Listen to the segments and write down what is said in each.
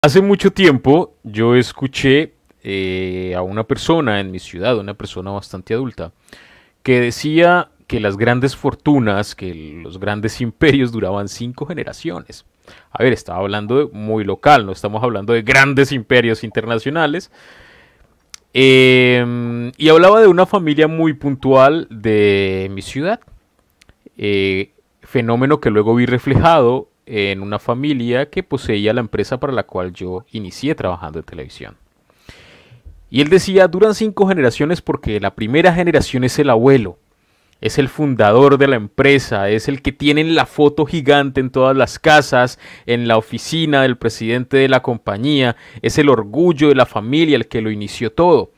Hace mucho tiempo yo escuché a una persona en mi ciudad, una persona bastante adulta, que decía que las grandes fortunas, que los grandes imperios duraban 5 generaciones. A ver, estaba hablando de muy local, no estamos hablando de grandes imperios internacionales. Y hablaba de una familia muy puntual de mi ciudad. Fenómeno que luego vi reflejado en una familia que poseía la empresa para la cual yo inicié trabajando en televisión. Y él decía, duran 5 generaciones porque la primera generación es el abuelo, es el fundador de la empresa, es el que tiene la foto gigante en todas las casas, en la oficina del presidente de la compañía, es el orgullo de la familia el que lo inició todo.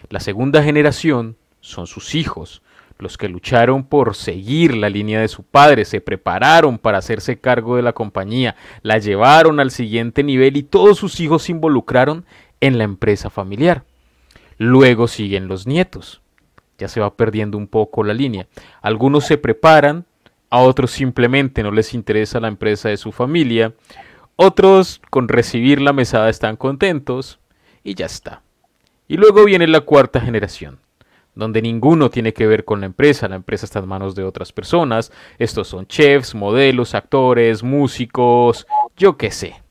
La segunda generación son sus hijos, los que lucharon por seguir la línea de su padre, se prepararon para hacerse cargo de la compañía, la llevaron al siguiente nivel y todos sus hijos se involucraron en la empresa familiar. Luego siguen los nietos. Ya se va perdiendo un poco la línea. Algunos se preparan, a otros simplemente no les interesa la empresa de su familia, otros con recibir la mesada están contentos y ya está. Y luego viene la cuarta generación, donde ninguno tiene que ver con la empresa está en manos de otras personas, estos son chefs, modelos, actores, músicos, yo qué sé.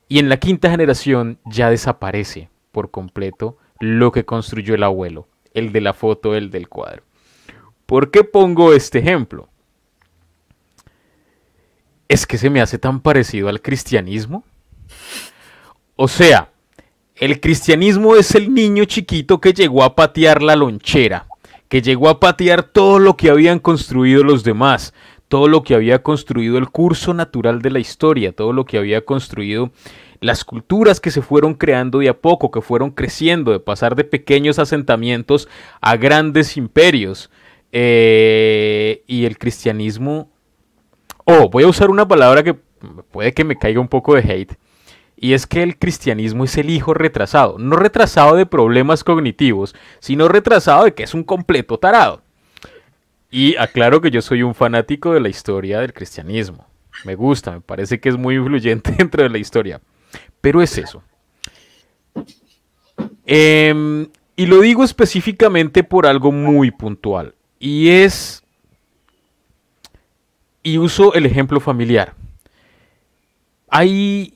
Y en la quinta generación ya desaparece por completo lo que construyó el abuelo, el de la foto, el del cuadro. ¿Por qué pongo este ejemplo? Es que se me hace tan parecido al cristianismo. O sea, el cristianismo es el niño chiquito que llegó a patear la lonchera, que llegó a patear todo lo que habían construido los demás, todo lo que había construido el curso natural de la historia, todo lo que había construido las culturas que se fueron creando de a poco, que fueron creciendo, de pasar de pequeños asentamientos a grandes imperios. Y el cristianismo... Oh, voy a usar una palabra que puede que me caiga un poco de hate. Y es que el cristianismo es el hijo retrasado. No retrasado de problemas cognitivos, sino retrasado de que es un completo tarado. Y aclaro que yo soy un fanático de la historia del cristianismo. Me gusta, me parece que es muy influyente dentro de la historia. Pero es eso. Y lo digo específicamente por algo muy puntual. Y es... Y uso el ejemplo familiar. Hay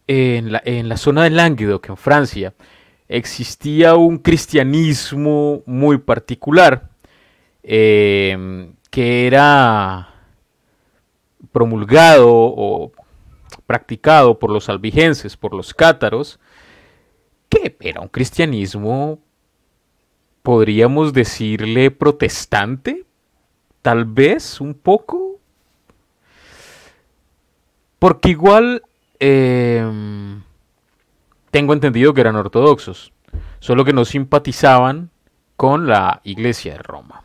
en la zona de Languedoc, en Francia, existía un cristianismo muy particular que era promulgado o practicado por los albigenses, por los cátaros, que era un cristianismo, podríamos decirle, protestante, tal vez un poco, porque igual tengo entendido que eran ortodoxos, solo que no simpatizaban con la Iglesia de Roma.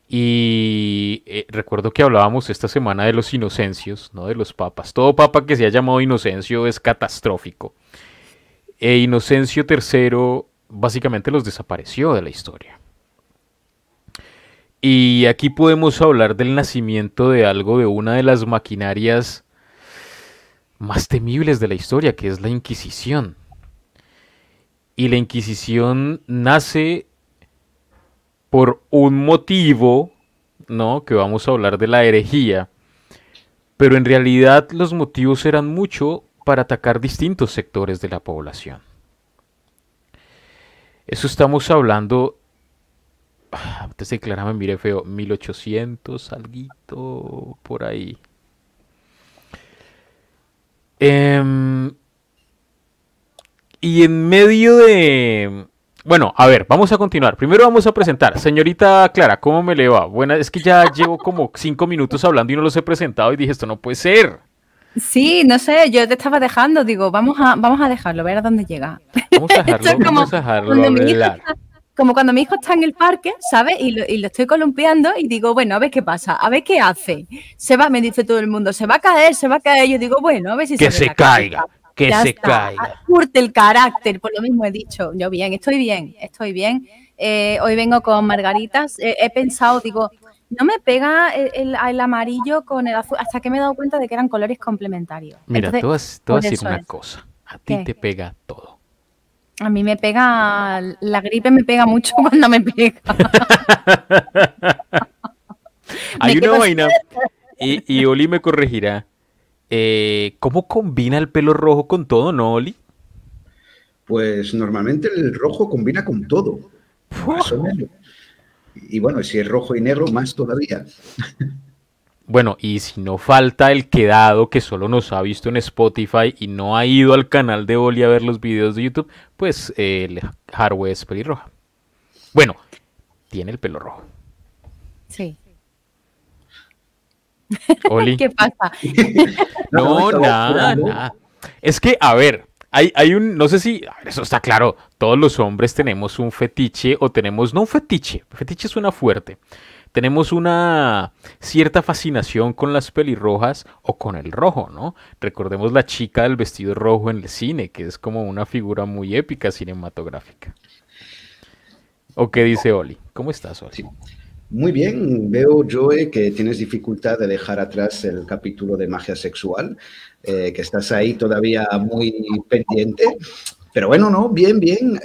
Y recuerdo que hablábamos esta semana de los inocencios, no de los papas. Todo papa que se ha llamado Inocencio es catastrófico. Inocencio III básicamente los desapareció de la historia. Y aquí podemos hablar del nacimiento de algo, de una de las maquinarias más temibles de la historia, que es la Inquisición. Y la Inquisición nace por un motivo, ¿no? Que vamos a hablar de la herejía. Pero en realidad los motivos eran mucho para atacar distintos sectores de la población. Eso estamos hablando, antes de declararme, mire feo, 1800, alguito por ahí. Y en medio de... Bueno, a ver, vamos a continuar. Primero vamos a presentar. Señorita Clara, ¿cómo me le va? Bueno, es que ya llevo como 5 minutos hablando y no los he presentado y dije, esto no puede ser. Sí, no sé, yo te estaba dejando, digo, vamos a dejarlo, ver a dónde llega. Vamos a dejarlo, vamos a dejarlo hablar. Como cuando mi hijo está en el parque, ¿sabes? Y lo estoy columpiando y digo, bueno, a ver qué pasa, a ver qué hace. Se va, me dice todo el mundo, se va a caer, se va a caer. Yo digo, bueno, a ver si que se caiga. Que ya se está. caiga. Curte el carácter, por lo mismo he dicho. Yo bien, estoy bien, estoy bien. Hoy vengo con margaritas. He pensado, digo, No me pega el amarillo con el azul, hasta que me he dado cuenta de que eran colores complementarios. Mira, Entonces, te voy a por decir eso una es. cosa. A ti ¿Qué? te pega todo. A mí me pega, la gripe me pega mucho cuando me pega. Hay Me una quedo así. vaina, y Oli me corregirá. ¿Cómo combina el pelo rojo con todo, no, Oli? Pues normalmente el rojo combina con todo, más o menos. Y bueno, si es rojo y negro, más todavía. Bueno, y si no falta el quedado que solo nos ha visto en Spotify y no ha ido al canal de Oli a ver los videos de YouTube, pues el Harwe es pelirroja. Bueno, tiene el pelo rojo. Sí. Oli. ¿Qué pasa? No, estaba nada, esperando. nada. Es que, a ver, hay un, no sé si, a ver, eso está claro, todos los hombres tenemos un fetiche o tenemos, no un fetiche, fetiche suena fuerte, tenemos una cierta fascinación con las pelirrojas o con el rojo, ¿no? Recordemos la chica del vestido rojo en el cine, que es como una figura muy épica cinematográfica. ¿O qué dice Oli? ¿Cómo estás, Oli? Sí. Muy bien, veo, Joe, que tienes dificultad de dejar atrás el capítulo de magia sexual, que estás ahí todavía muy pendiente. Pero bueno, no, bien, bien,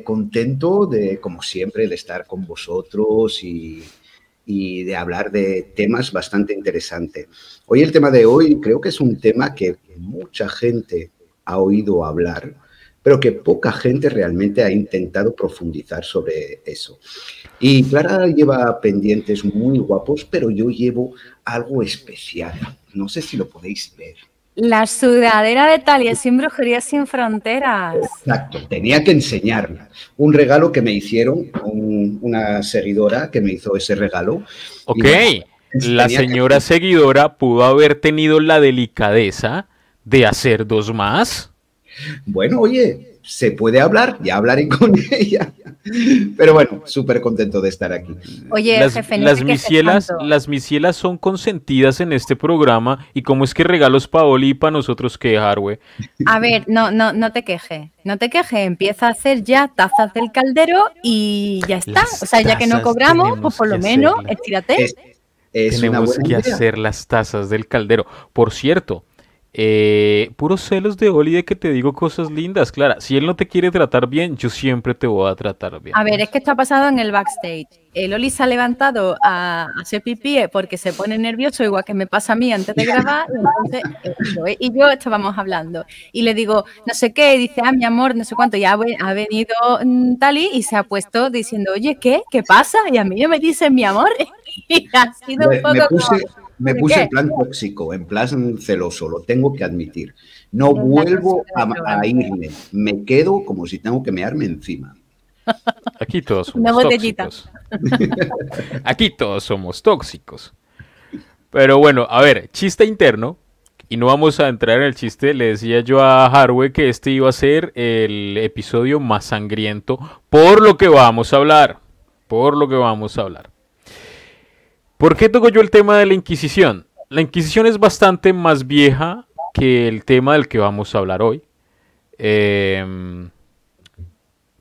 contento de, como siempre, de estar con vosotros y de hablar de temas bastante interesantes. Hoy el tema de hoy creo que es un tema que mucha gente ha oído hablar, pero que poca gente realmente ha intentado profundizar sobre eso. Y Clara lleva pendientes muy guapos, pero yo llevo algo especial. No sé si lo podéis ver. La sudadera de Talia sin brujería sin fronteras. Exacto, tenía que enseñarla. Un regalo que me hicieron, una seguidora que me hizo ese regalo. Y Ok, bueno, la tenía señora que... seguidora pudo haber tenido la delicadeza de hacer dos más. Bueno, oye, se puede hablar, ya hablaré con ella. Pero bueno, súper contento de estar aquí. Oye, jefe, no te quejes tanto. Las misielas son consentidas en este programa. ¿Y cómo es que regalos pa' Oli y pa' nosotros qué, Harwe? A ver, no te quejes. No te quejes. Empieza a hacer ya tazas del caldero y ya está. O Las sea, ya que no tazas cobramos, pues tenemos por que lo menos hacerlas. estírate. Es una Tenemos buena que idea. hacer las tazas del caldero. Por cierto, puros celos de Oli de que te digo cosas lindas, Clara. Si él no te quiere tratar bien, yo siempre te voy a tratar bien. A ver, es que esto ha pasado en el backstage. El Oli se ha levantado a hacer pipí porque se pone nervioso, igual que me pasa a mí antes de grabar. Y entonces Joe y yo estábamos hablando. Y le digo, no sé qué, y dice, mi amor, no sé cuánto. Ya ha venido Tali y se ha puesto diciendo, oye, ¿qué? ¿Qué pasa? Y a mí no me dicen mi amor. Y ha sido un poco como, Me ¿por puse en qué? plan tóxico, en plan celoso, lo tengo que admitir. No Es la vuelvo tóxica del a programa. irme, me quedo como si tengo que mearme encima. Aquí todos Una somos botellita. tóxicos. Aquí todos somos tóxicos. Pero bueno, a ver, chiste interno. Y no vamos a entrar en el chiste. Le decía yo a Harwe que este iba a ser el episodio más sangriento. Por lo que vamos a hablar. Por lo que vamos a hablar. ¿Por qué toco yo el tema de la Inquisición? La Inquisición es bastante más vieja que el tema del que vamos a hablar hoy.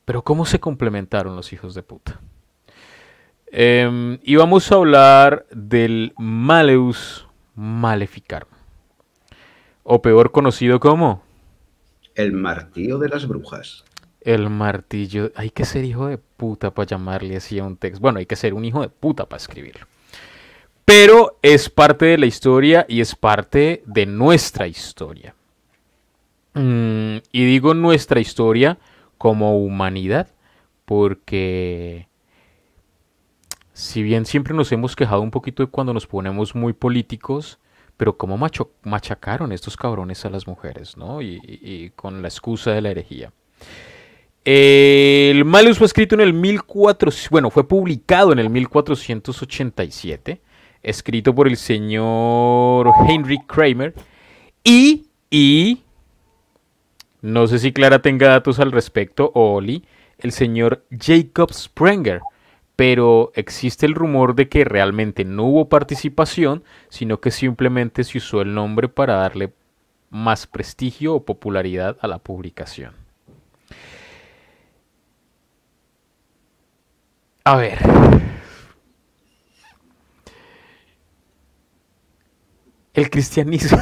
Pero ¿cómo se complementaron los hijos de puta? Y vamos a hablar del Maleus Maleficarum. O peor conocido como El martillo de las brujas. el martillo. Hay que ser hijo de puta para llamarle así a un texto. Bueno, hay que ser un hijo de puta para escribirlo. Pero es parte de la historia y es parte de nuestra historia. Y digo nuestra historia como humanidad porque si bien siempre nos hemos quejado un poquito de cuando nos ponemos muy políticos, pero cómo machacaron estos cabrones a las mujeres, ¿no? Y con la excusa de la herejía. El Malleus fue escrito en el 1400, bueno, fue publicado en el 1487, escrito por el señor Heinrich Kramer y no sé si Clara tenga datos al respecto, o Oli, el señor Jacob Sprenger, pero existe el rumor de que realmente no hubo participación, sino que simplemente se usó el nombre para darle más prestigio o popularidad a la publicación. A ver. El cristianismo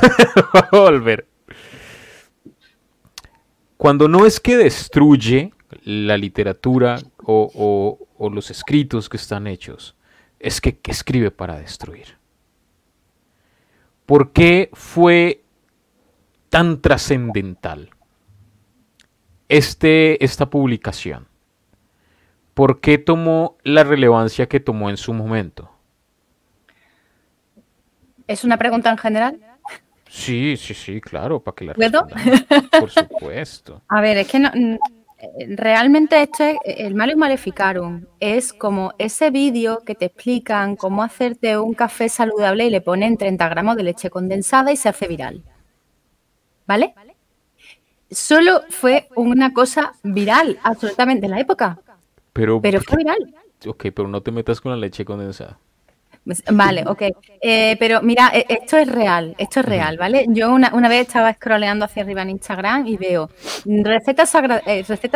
va a volver. Cuando no es que destruye la literatura o los escritos que están hechos, es que escribe para destruir. ¿Por qué fue tan trascendental esta publicación? ¿Por qué tomó la relevancia que tomó en su momento? ¿Es una pregunta en general? Sí, claro, para que la ¿Puedo? respondamos. Por supuesto. A ver, es que realmente el Malleus Maleficarum es como ese vídeo que te explican cómo hacerte un café saludable y le ponen 30 gramos de leche condensada y se hace viral. ¿Vale? Solo fue una cosa viral, absolutamente, en la época. Pero fue viral. Ok, pero no te metas con la leche condensada. Vale, ok. Pero mira, esto es real, ¿vale? Yo una vez estaba scrolleando hacia arriba en Instagram y veo recetas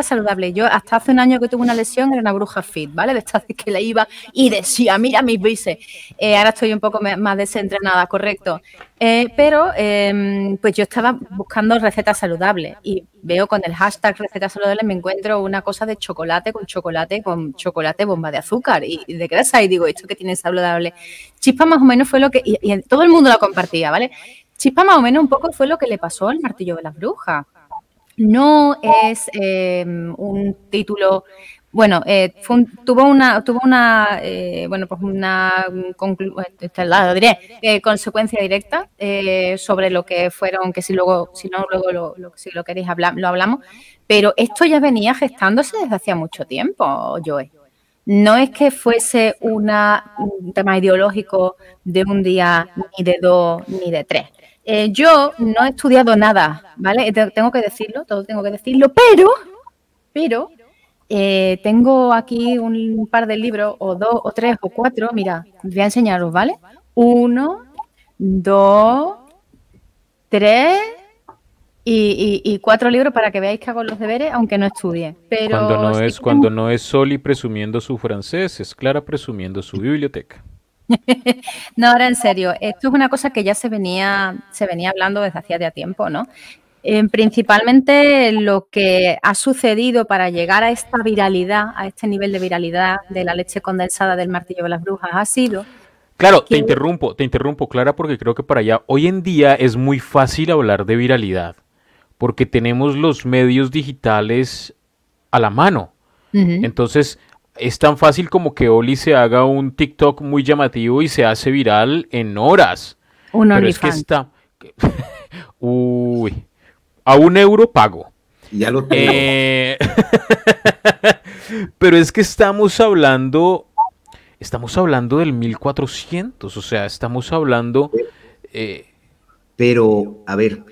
saludables. Yo hasta hace un año que tuve una lesión era una bruja fit, ¿vale? De estas que le iba y decía, mira mis bíceps. Ahora estoy un poco más desentrenada, correcto. Pero pues yo estaba buscando recetas saludables y veo con el hashtag recetas saludables me encuentro una cosa de chocolate con chocolate bomba de azúcar y de grasa y digo, ¿esto qué tiene saludable? Chispa más o menos fue lo que, y todo el mundo lo compartía, ¿vale? Chispa más o menos un poco fue lo que le pasó al martillo de las brujas. No es un título... Bueno, tuvo una consecuencia directa sobre lo que fueron, que si luego lo queréis hablar, lo hablamos, pero esto ya venía gestándose desde hacía mucho tiempo, Joe. No es que fuese un tema ideológico de un día, ni de dos, ni de tres. Yo no he estudiado nada, ¿vale? Tengo que decirlo, pero tengo aquí un par de libros, o dos, o tres, o cuatro. Mira, voy a enseñaros, ¿vale? 1, 2, 3 y 4 libros para que veáis que hago los deberes, aunque no estudie. Pero cuando no es Soli presumiendo su francés, es Clara presumiendo su biblioteca. No, ahora en serio, esto es una cosa que ya se venía hablando desde hacía ya tiempo, ¿no? Principalmente lo que ha sucedido para llegar a esta viralidad, a este nivel de viralidad de la leche condensada del martillo de las brujas ha sido... Claro, te interrumpo, Clara, porque creo que para allá hoy en día es muy fácil hablar de viralidad, porque tenemos los medios digitales a la mano. Entonces, es tan fácil como que Oli se haga un TikTok muy llamativo y se hace viral en horas. Pero es que está... Uy... A €1 pago. Ya lo tengo. Pero es que estamos hablando del 1400, o sea, estamos hablando... Pero, a ver,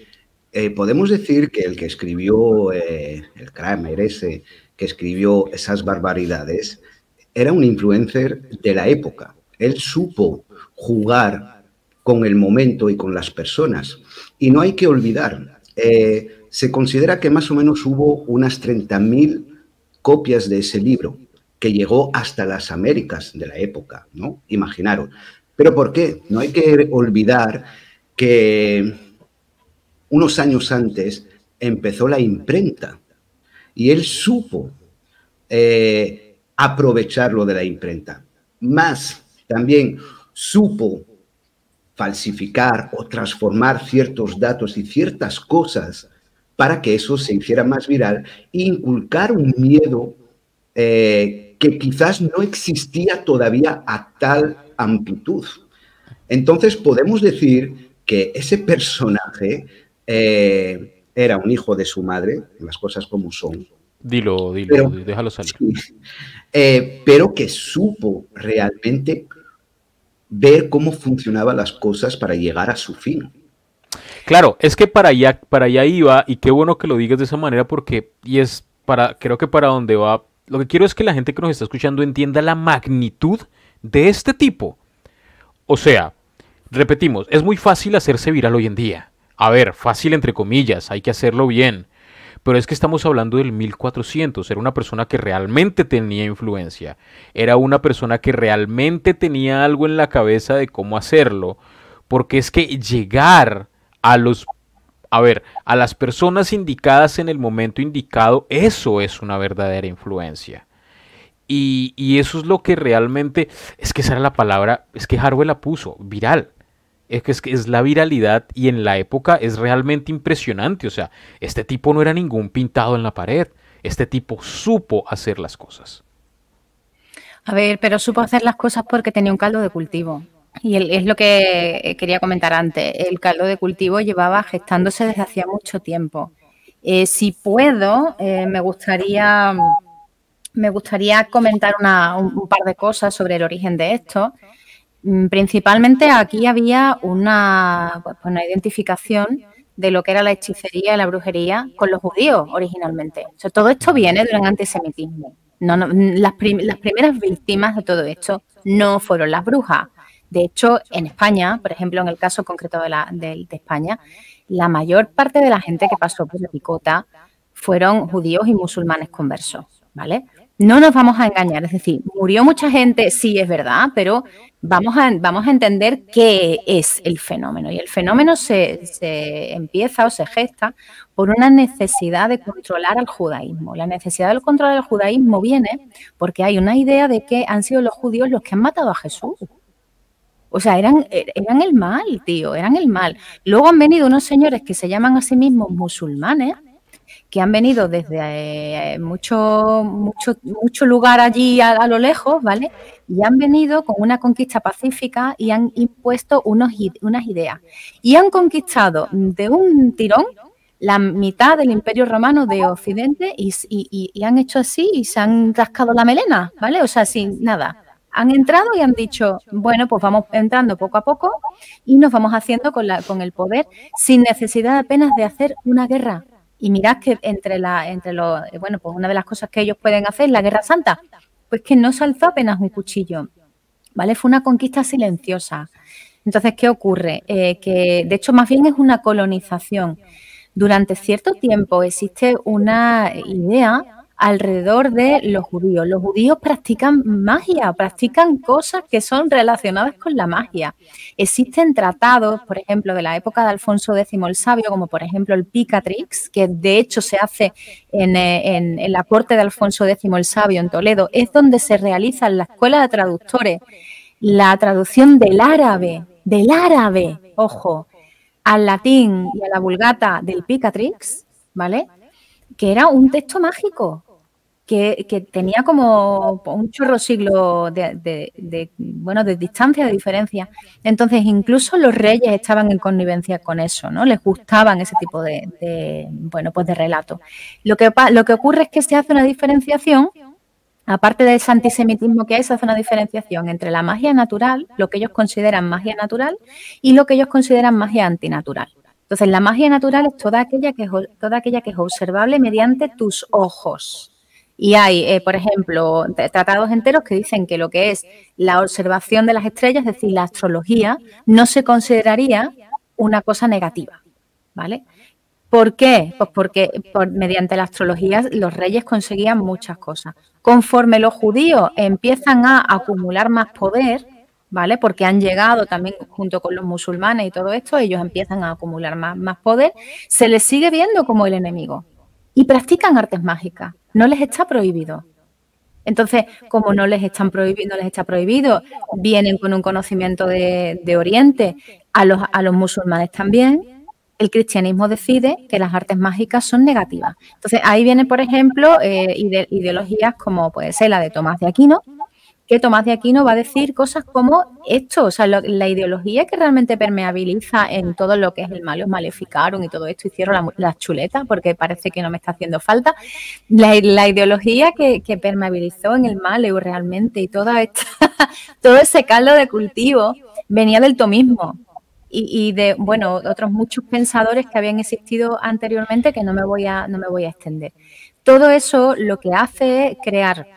podemos decir que el que escribió, el Kramer ese, que escribió esas barbaridades, era un influencer de la época. Él supo jugar con el momento y con las personas. Y no hay que olvidar... se considera que más o menos hubo unas 30.000 copias de ese libro que llegó hasta las Américas de la época, ¿no? Imaginaros. ¿Pero por qué? No hay que olvidar que unos años antes empezó la imprenta y él supo aprovecharlo de la imprenta. Más también supo falsificar o transformar ciertos datos y ciertas cosas para que eso se hiciera más viral e inculcar un miedo que quizás no existía todavía a tal amplitud. Entonces podemos decir que ese personaje era un hijo de su madre, las cosas como son. Dilo, déjalo salir. Sí, pero que supo realmente ver cómo funcionaban las cosas para llegar a su fin. Claro, es que para allá iba, y qué bueno que lo digas de esa manera, porque, creo que para donde va, lo que quiero es que la gente que nos está escuchando entienda la magnitud de este tipo. O sea, repetimos, es muy fácil hacerse viral hoy en día. A ver, fácil entre comillas, hay que hacerlo bien. Pero es que estamos hablando del 1400, era una persona que realmente tenía influencia, era una persona que realmente tenía algo en la cabeza de cómo hacerlo, porque es que llegar a a las personas indicadas en el momento indicado, eso es una verdadera influencia. Y eso es lo que realmente, es que esa era la palabra, es que Harvey la puso, viral. Es que es la viralidad y en la época es realmente impresionante. O sea, este tipo no era ningún pintado en la pared. Este tipo supo hacer las cosas. A ver, pero supo hacer las cosas porque tenía un caldo de cultivo. Y es lo que quería comentar antes. El caldo de cultivo llevaba gestándose desde hacía mucho tiempo. Si puedo, me gustaría comentar un par de cosas sobre el origen de esto. Principalmente aquí había una identificación de lo que era la hechicería y la brujería con los judíos originalmente. O sea, todo esto viene de un antisemitismo. Las primeras víctimas de todo esto no fueron las brujas. De hecho, en España, por ejemplo, en el caso concreto de España, la mayor parte de la gente que pasó por la picota fueron judíos y musulmanes conversos, ¿vale? No nos vamos a engañar, es decir, murió mucha gente, sí es verdad, pero vamos a entender qué es el fenómeno. Y el fenómeno se empieza o se gesta por una necesidad de controlar al judaísmo. La necesidad de controlar al judaísmo viene porque hay una idea de que han sido los judíos los que han matado a Jesús. O sea, eran el mal, tío, eran el mal. Luego han venido unos señores que se llaman a sí mismos musulmanes, que han venido desde mucho lugar allí a lo lejos, ¿vale? Y han venido con una conquista pacífica y han impuesto unas ideas. Y han conquistado de un tirón la mitad del Imperio Romano de Occidente y han hecho así y se han rascado la melena, ¿vale? O sea, sin nada. Han entrado y han dicho, bueno, pues vamos entrando poco a poco y nos vamos haciendo con el poder sin necesidad apenas de hacer una guerra. Y mirad que pues una de las cosas que ellos pueden hacer, la Guerra Santa, pues que no se alzó apenas un cuchillo, ¿vale? Fue una conquista silenciosa. Entonces, ¿qué ocurre? Que de hecho más bien es una colonización. Durante cierto tiempo existe una idea alrededor de los judíos. Los judíos practican magia, practican cosas que son relacionadas con la magia. Existen tratados, por ejemplo, de la época de Alfonso X el Sabio, como por ejemplo el Picatrix, que de hecho se hace en la corte de Alfonso X el Sabio en Toledo. Es donde se realiza en la escuela de traductores la traducción del árabe, ojo, al latín y a la vulgata del Picatrix, ¿vale? Que era un texto mágico. Que tenía como un chorro siglo de distancia, de diferencia. Entonces, incluso los reyes estaban en connivencia con eso, ¿no? Les gustaban ese tipo de relatos. Lo que ocurre es que se hace una diferenciación, aparte de ese antisemitismo que hay, se hace una diferenciación entre la magia natural, lo que ellos consideran magia natural, y lo que ellos consideran magia antinatural. Entonces, la magia natural es toda aquella que es observable mediante tus ojos. Y hay, por ejemplo, tratados enteros que dicen que lo que es la observación de las estrellas, es decir, la astrología, no se consideraría una cosa negativa, ¿vale? ¿Por qué? Pues porque mediante la astrología los reyes conseguían muchas cosas. Conforme los judíos empiezan a acumular más poder, ¿vale? Porque han llegado también junto con los musulmanes y todo esto, ellos empiezan a acumular más poder, se les sigue viendo como el enemigo. Y practican artes mágicas, no les está prohibido. Entonces, como no les está prohibido, vienen con un conocimiento de Oriente, a los musulmanes también. El cristianismo decide que las artes mágicas son negativas. Entonces, ahí viene, por ejemplo, ideologías como puede ser la de Tomás de Aquino, que Tomás de Aquino va a decir cosas como esto, o sea, la ideología que realmente permeabiliza en todo lo que es el Malleus Maleficarum y todo esto, y cierro las chuletas porque parece que no me está haciendo falta, la ideología que permeabilizó en el Malleus realmente y todo ese caldo de cultivo venía del tomismo y de, otros muchos pensadores que habían existido anteriormente que no me voy a extender. Todo eso lo que hace es crear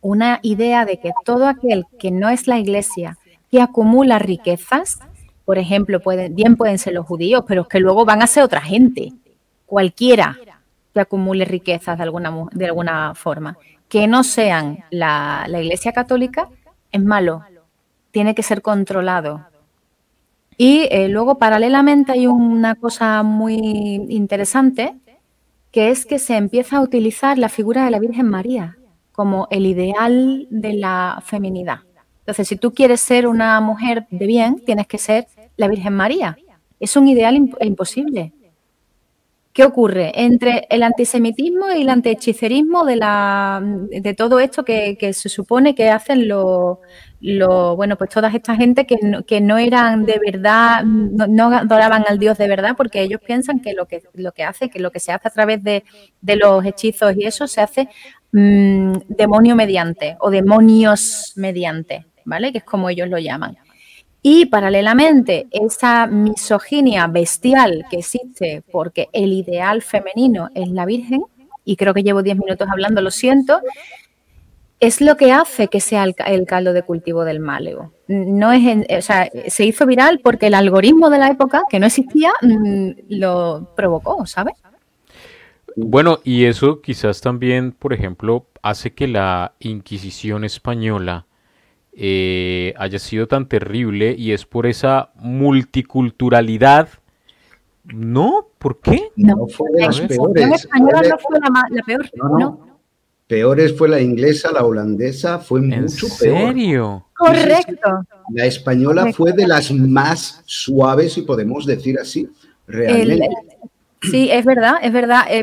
una idea de que todo aquel que no es la Iglesia que acumula riquezas, por ejemplo, pueden ser los judíos, pero es que luego van a ser otra gente, cualquiera que acumule riquezas de alguna forma, que no sean la Iglesia católica, es malo, tiene que ser controlado. Y luego, paralelamente, hay una cosa muy interesante, que es que se empieza a utilizar la figura de la Virgen María como el ideal de la feminidad. Entonces, si tú quieres ser una mujer de bien, tienes que ser la Virgen María. Es un ideal imposible. ¿Qué ocurre? Entre el antisemitismo y el antihechicerismo de todo esto que se supone que hacen bueno, pues toda esta gente que no eran de verdad, no adoraban al Dios de verdad, porque ellos piensan que lo que se hace a través de los hechizos y eso se hace demonio mediante o demonios mediante, ¿vale? Que es como ellos lo llaman. Y paralelamente, esa misoginia bestial que existe porque el ideal femenino es la Virgen, y creo que llevo 10 minutos hablando, lo siento, es lo que hace que sea el caldo de cultivo del mal ego. No es, o sea, se hizo viral porque el algoritmo de la época, que no existía, lo provocó, ¿sabes? Bueno, y eso quizás también, por ejemplo, hace que la Inquisición española haya sido tan terrible, y es por esa multiculturalidad. ¿No? ¿Por qué? No fue de las peores. La española no fue la peor, ¿no? Peores fue la inglesa, la holandesa fue mucho peor. ¿En serio? Correcto. La española fue de las más suaves, si podemos decir así, realmente. Sí, es verdad,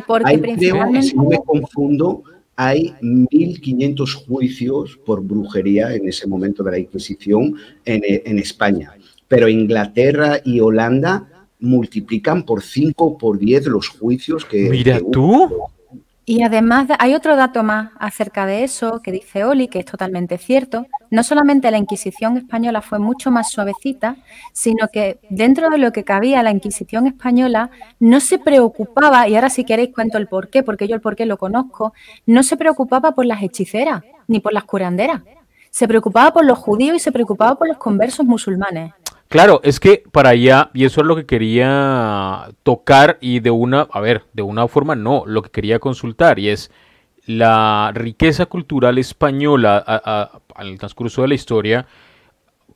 porque principalmente... Si no me confundo, hay 1.500 juicios por brujería en ese momento de la Inquisición en España. Pero Inglaterra y Holanda multiplican por 5 o por 10 los juicios que... Mira tú. Y además hay otro dato más acerca de eso que dice Oli, que es totalmente cierto. No solamente la Inquisición española fue mucho más suavecita, sino que dentro de lo que cabía la Inquisición española no se preocupaba, y ahora si queréis cuento el porqué, porque yo el porqué lo conozco, no se preocupaba por las hechiceras ni por las curanderas. Se preocupaba por los judíos y se preocupaba por los conversos musulmanes. Claro, es que para allá, y eso es lo que quería tocar, y de una forma no, lo que quería consultar, y es la riqueza cultural española al transcurso de la historia,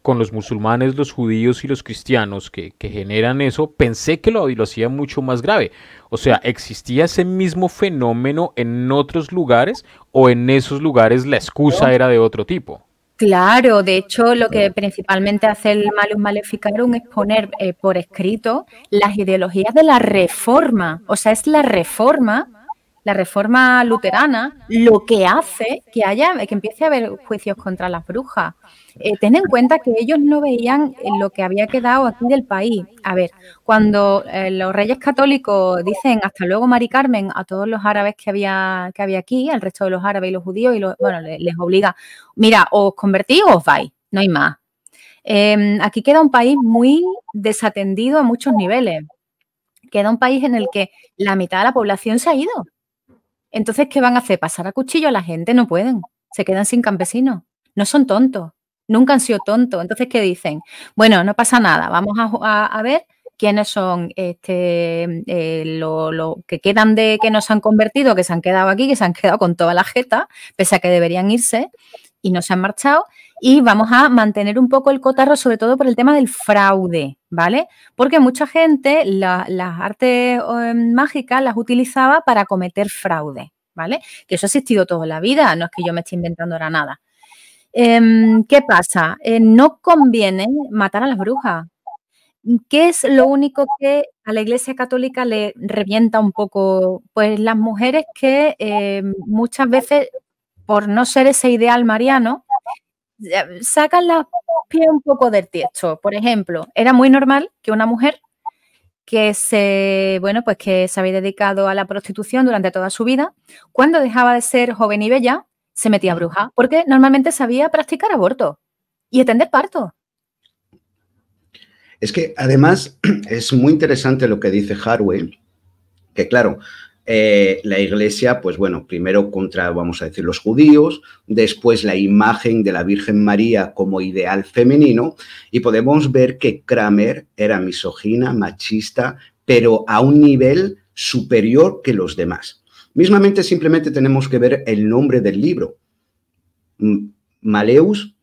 con los musulmanes, los judíos y los cristianos que generan eso. Pensé que lo hacía mucho más grave. O sea, ¿existía ese mismo fenómeno en otros lugares, o en esos lugares la excusa era de otro tipo? Claro, de hecho, lo que principalmente hace el Malleus Maleficarum es poner por escrito las ideologías de la Reforma. O sea, es la Reforma luterana, lo que hace que empiece a haber juicios contra las brujas. Ten en cuenta que ellos no veían lo que había quedado aquí del país. A ver, cuando los reyes católicos dicen hasta luego Mari Carmen a todos los árabes que había aquí, al resto de los árabes y los judíos, les obliga, mira, o os convertís o os vais, no hay más. Aquí queda un país muy desatendido a muchos niveles. Queda un país en el que la mitad de la población se ha ido. Entonces, ¿qué van a hacer? ¿Pasar a cuchillo a la gente? No pueden. Se quedan sin campesinos. No son tontos. Nunca han sido tontos. Entonces, ¿qué dicen? Bueno, no pasa nada. Vamos a ver quiénes son lo que quedan de que no se han convertido, que se han quedado aquí, que se han quedado con toda la jeta, pese a que deberían irse y no se han marchado. Y vamos a mantener un poco el cotarro, sobre todo por el tema del fraude, ¿vale? Porque mucha gente las artes mágicas las utilizaba para cometer fraude, ¿vale? Que eso ha existido toda la vida, no es que yo me esté inventando ahora nada. ¿Qué pasa? No conviene matar a las brujas. ¿Qué es lo único que a la Iglesia Católica le revienta un poco? Pues las mujeres que muchas veces, por no ser ese ideal mariano, sacan los pies un poco del tiesto. Por ejemplo, era muy normal que una mujer que se había dedicado a la prostitución durante toda su vida, cuando dejaba de ser joven y bella, se metía bruja, porque normalmente sabía practicar aborto y atender parto. Es que además es muy interesante lo que dice Harwell, que claro, la Iglesia, pues bueno, primero contra, vamos a decir, los judíos, después la imagen de la Virgen María como ideal femenino, y podemos ver que Kramer era misógina, machista, pero a un nivel superior que los demás. Mismamente, simplemente tenemos que ver el nombre del libro. Malleus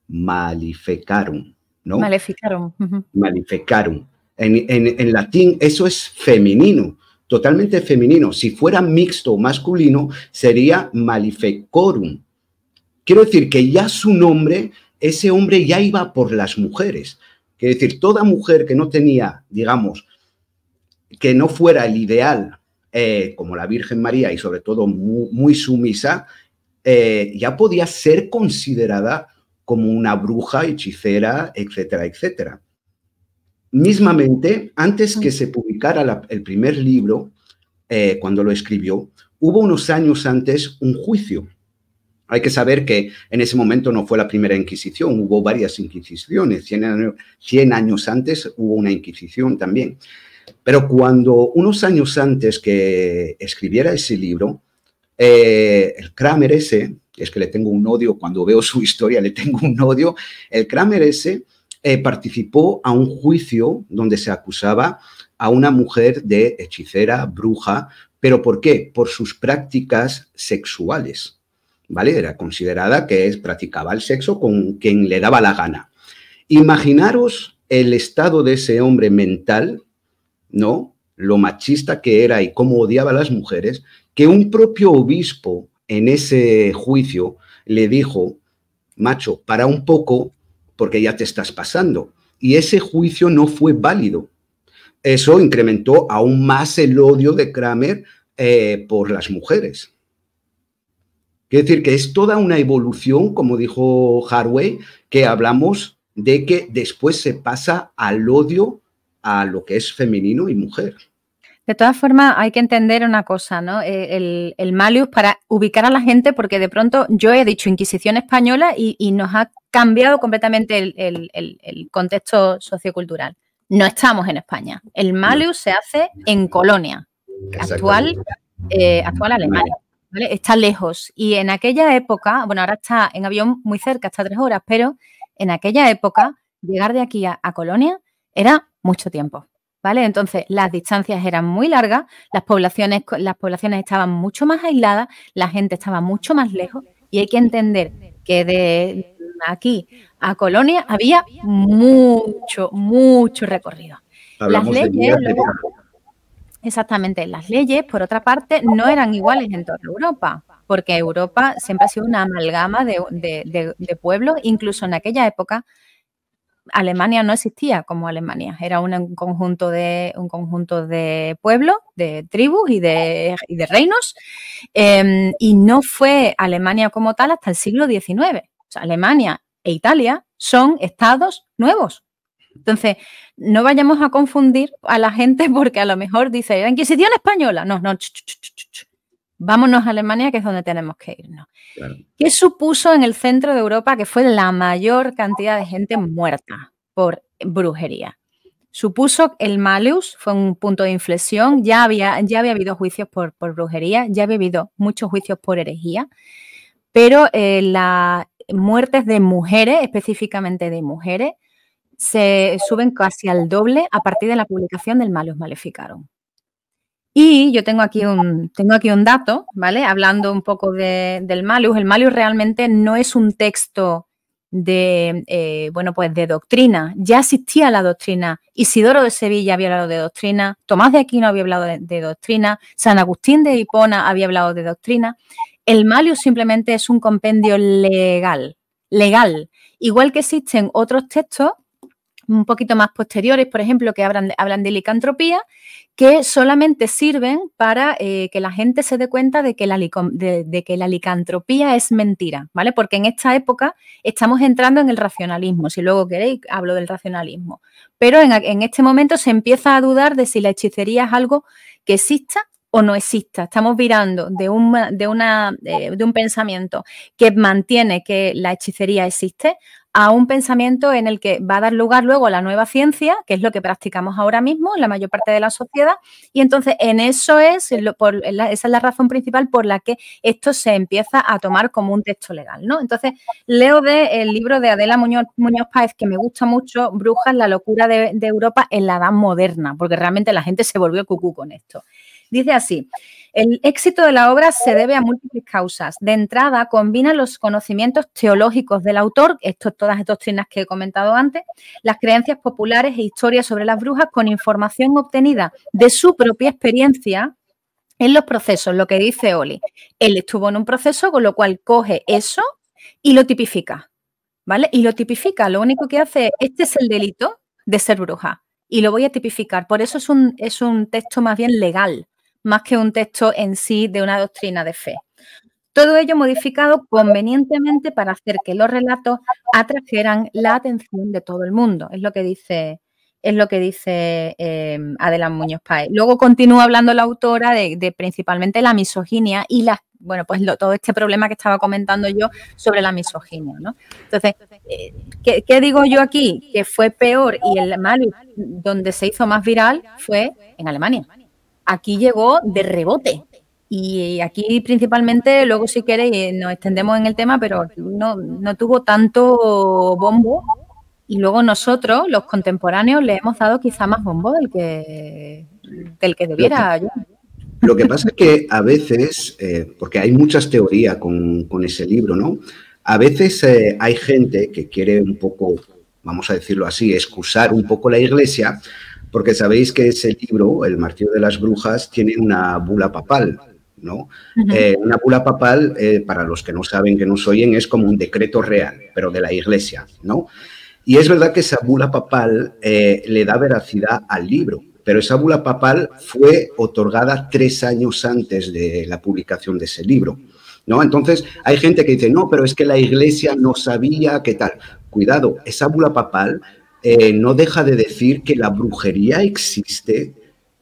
Maleficarum. ¿no? Maleficarum. Maleficarum. En latín eso es femenino, totalmente femenino. Si fuera mixto o masculino, sería maleficorum. Quiero decir que ya su nombre, ese hombre ya iba por las mujeres. Quiero decir, toda mujer que no tenía, digamos, que no fuera el ideal, como la Virgen María y sobre todo muy sumisa, ya podía ser considerada como una bruja, hechicera, etcétera, etcétera. Mismamente, antes que se publicara el primer libro, cuando lo escribió, hubo unos años antes un juicio. Hay que saber que en ese momento no fue la primera Inquisición, hubo varias Inquisiciones. 100 años antes hubo una Inquisición también. Pero cuando unos años antes que escribiera ese libro, el Kramer ese, es que le tengo un odio, cuando veo su historia le tengo un odio, el Kramer ese participó a un juicio donde se acusaba a una mujer de hechicera, bruja, ¿pero por qué? Por sus prácticas sexuales, ¿vale? Era considerada que practicaba el sexo con quien le daba la gana. Imaginaros el estado de ese hombre mental, ¿no? Lo machista que era y cómo odiaba a las mujeres, que un propio obispo en ese juicio le dijo, macho, para un poco porque ya te estás pasando. Y ese juicio no fue válido. Eso incrementó aún más el odio de Kramer por las mujeres. Quiere decir que es toda una evolución, como dijo Harvey, que hablamos de que después se pasa al odio a lo que es femenino y mujer. De todas formas, hay que entender una cosa, ¿no? El Malleus, para ubicar a la gente, porque de pronto yo he dicho Inquisición española y nos ha cambiado completamente el contexto sociocultural. No estamos en España. El Malleus se hace en Colonia, actual Alemania, ¿vale? Está lejos. Y en aquella época, bueno, ahora está en avión muy cerca, está 3 horas, pero en aquella época, llegar de aquí a Colonia era mucho tiempo. ¿Vale? Entonces, las distancias eran muy largas, las poblaciones estaban mucho más aisladas, la gente estaba mucho más lejos y hay que entender que de aquí a Colonia había mucho recorrido. Hablamos las leyes, de exactamente, las leyes, por otra parte, no eran iguales en toda Europa, porque Europa siempre ha sido una amalgama de pueblos, incluso en aquella época. Alemania no existía como Alemania, era un conjunto de pueblos, de tribus y de reinos, y no fue Alemania como tal hasta el siglo XIX. O sea, Alemania e Italia son estados nuevos. Entonces, no vayamos a confundir a la gente porque a lo mejor dice, ¿la Inquisición española? No, vámonos a Alemania, que es donde tenemos que irnos. Claro. ¿Qué supuso en el centro de Europa que fue la mayor cantidad de gente muerta por brujería? Supuso el Malleus, fue un punto de inflexión, ya había habido juicios por brujería, ya había habido muchos juicios por herejía, pero las muertes de mujeres, específicamente de mujeres, se suben casi al doble a partir de la publicación del Malleus Maleficarum. Y yo tengo aquí un dato, ¿vale? Hablando un poco del Malleus. El Malleus realmente no es un texto de doctrina. Ya existía la doctrina. Isidoro de Sevilla había hablado de doctrina. Tomás de Aquino había hablado de doctrina. San Agustín de Hipona había hablado de doctrina. El Malleus simplemente es un compendio legal. Igual que existen otros textos un poquito más posteriores, por ejemplo, que hablan de licantropía, que solamente sirven para que la gente se dé cuenta de que la licantropía es mentira, ¿vale? Porque en esta época estamos entrando en el racionalismo. Si luego queréis, hablo del racionalismo. Pero en este momento se empieza a dudar de si la hechicería es algo que exista o no exista. Estamos virando de un pensamiento que mantiene que la hechicería existe a un pensamiento en el que va a dar lugar luego a la nueva ciencia, que es lo que practicamos ahora mismo en la mayor parte de la sociedad, y entonces esa es la razón principal por la que esto se empieza a tomar como un texto legal, ¿no? Entonces, leo del libro de Adela Muñoz Páez, que me gusta mucho, Brujas, la locura de Europa en la Edad Moderna, porque realmente la gente se volvió cucú con esto. Dice así: el éxito de la obra se debe a múltiples causas. De entrada, combina los conocimientos teológicos del autor, todas estas doctrinas que he comentado antes, las creencias populares e historias sobre las brujas con información obtenida de su propia experiencia en los procesos, lo que dice Oli. Él estuvo en un proceso, con lo cual coge eso y lo tipifica, ¿vale? Y lo tipifica, lo único que hace, este es el delito de ser bruja y lo voy a tipificar. Por eso es un texto más bien legal, más que un texto en sí de una doctrina de fe. Todo ello modificado convenientemente para hacer que los relatos atrajeran la atención de todo el mundo. Es lo que dice Adela Muñoz Páez. Luego continúa hablando la autora de principalmente la misoginia y todo este problema que estaba comentando yo sobre la misoginia, ¿no? Entonces, ¿qué digo yo aquí? Que fue peor y el mal donde se hizo más viral fue en Alemania. Aquí llegó de rebote y aquí principalmente, luego si queréis nos extendemos en el tema, pero no tuvo tanto bombo y luego nosotros, los contemporáneos, le hemos dado quizá más bombo del que debiera. Lo que pasa es que a veces, porque hay muchas teorías con ese libro, ¿no? A veces hay gente que quiere un poco, vamos a decirlo así, excusar un poco la Iglesia, porque sabéis que ese libro, El martirio de las brujas, tiene una bula papal, ¿no? Una bula papal, para los que no saben, que nos oyen, es como un decreto real, pero de la Iglesia, ¿no? Y es verdad que esa bula papal le da veracidad al libro, pero esa bula papal fue otorgada 3 años antes de la publicación de ese libro, ¿no? Entonces, hay gente que dice, no, pero es que la Iglesia no sabía qué tal. Cuidado, esa bula papal no deja de decir que la brujería existe,